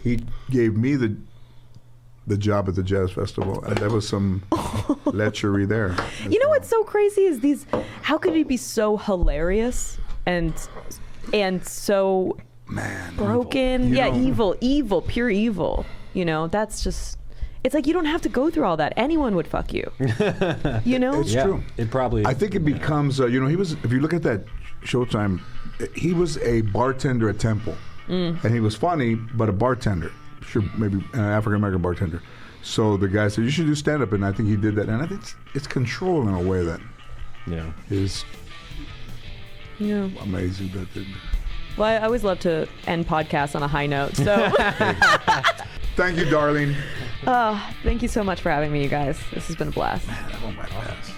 B: he gave me the job at the jazz festival, and there was some lechery there.
A: You know what's so crazy is how could he be so hilarious and so broken? Evil, pure evil. That's just, it's like you don't have to go through all that. Anyone would fuck you.
B: It's true.
C: It probably.
B: I think it becomes, he was, if you look at that Showtime, he was a bartender at Temple. And he was funny, but a bartender. Sure, maybe an African-American bartender. So the guy said, you should do stand-up, and I think he did that. And I think it's control in a way that is amazing.
A: Well, I always love to end podcasts on a high note. So
B: Thank you, darling.
A: thank you so much for having me, you guys. This has been a blast.
B: Oh, my gosh.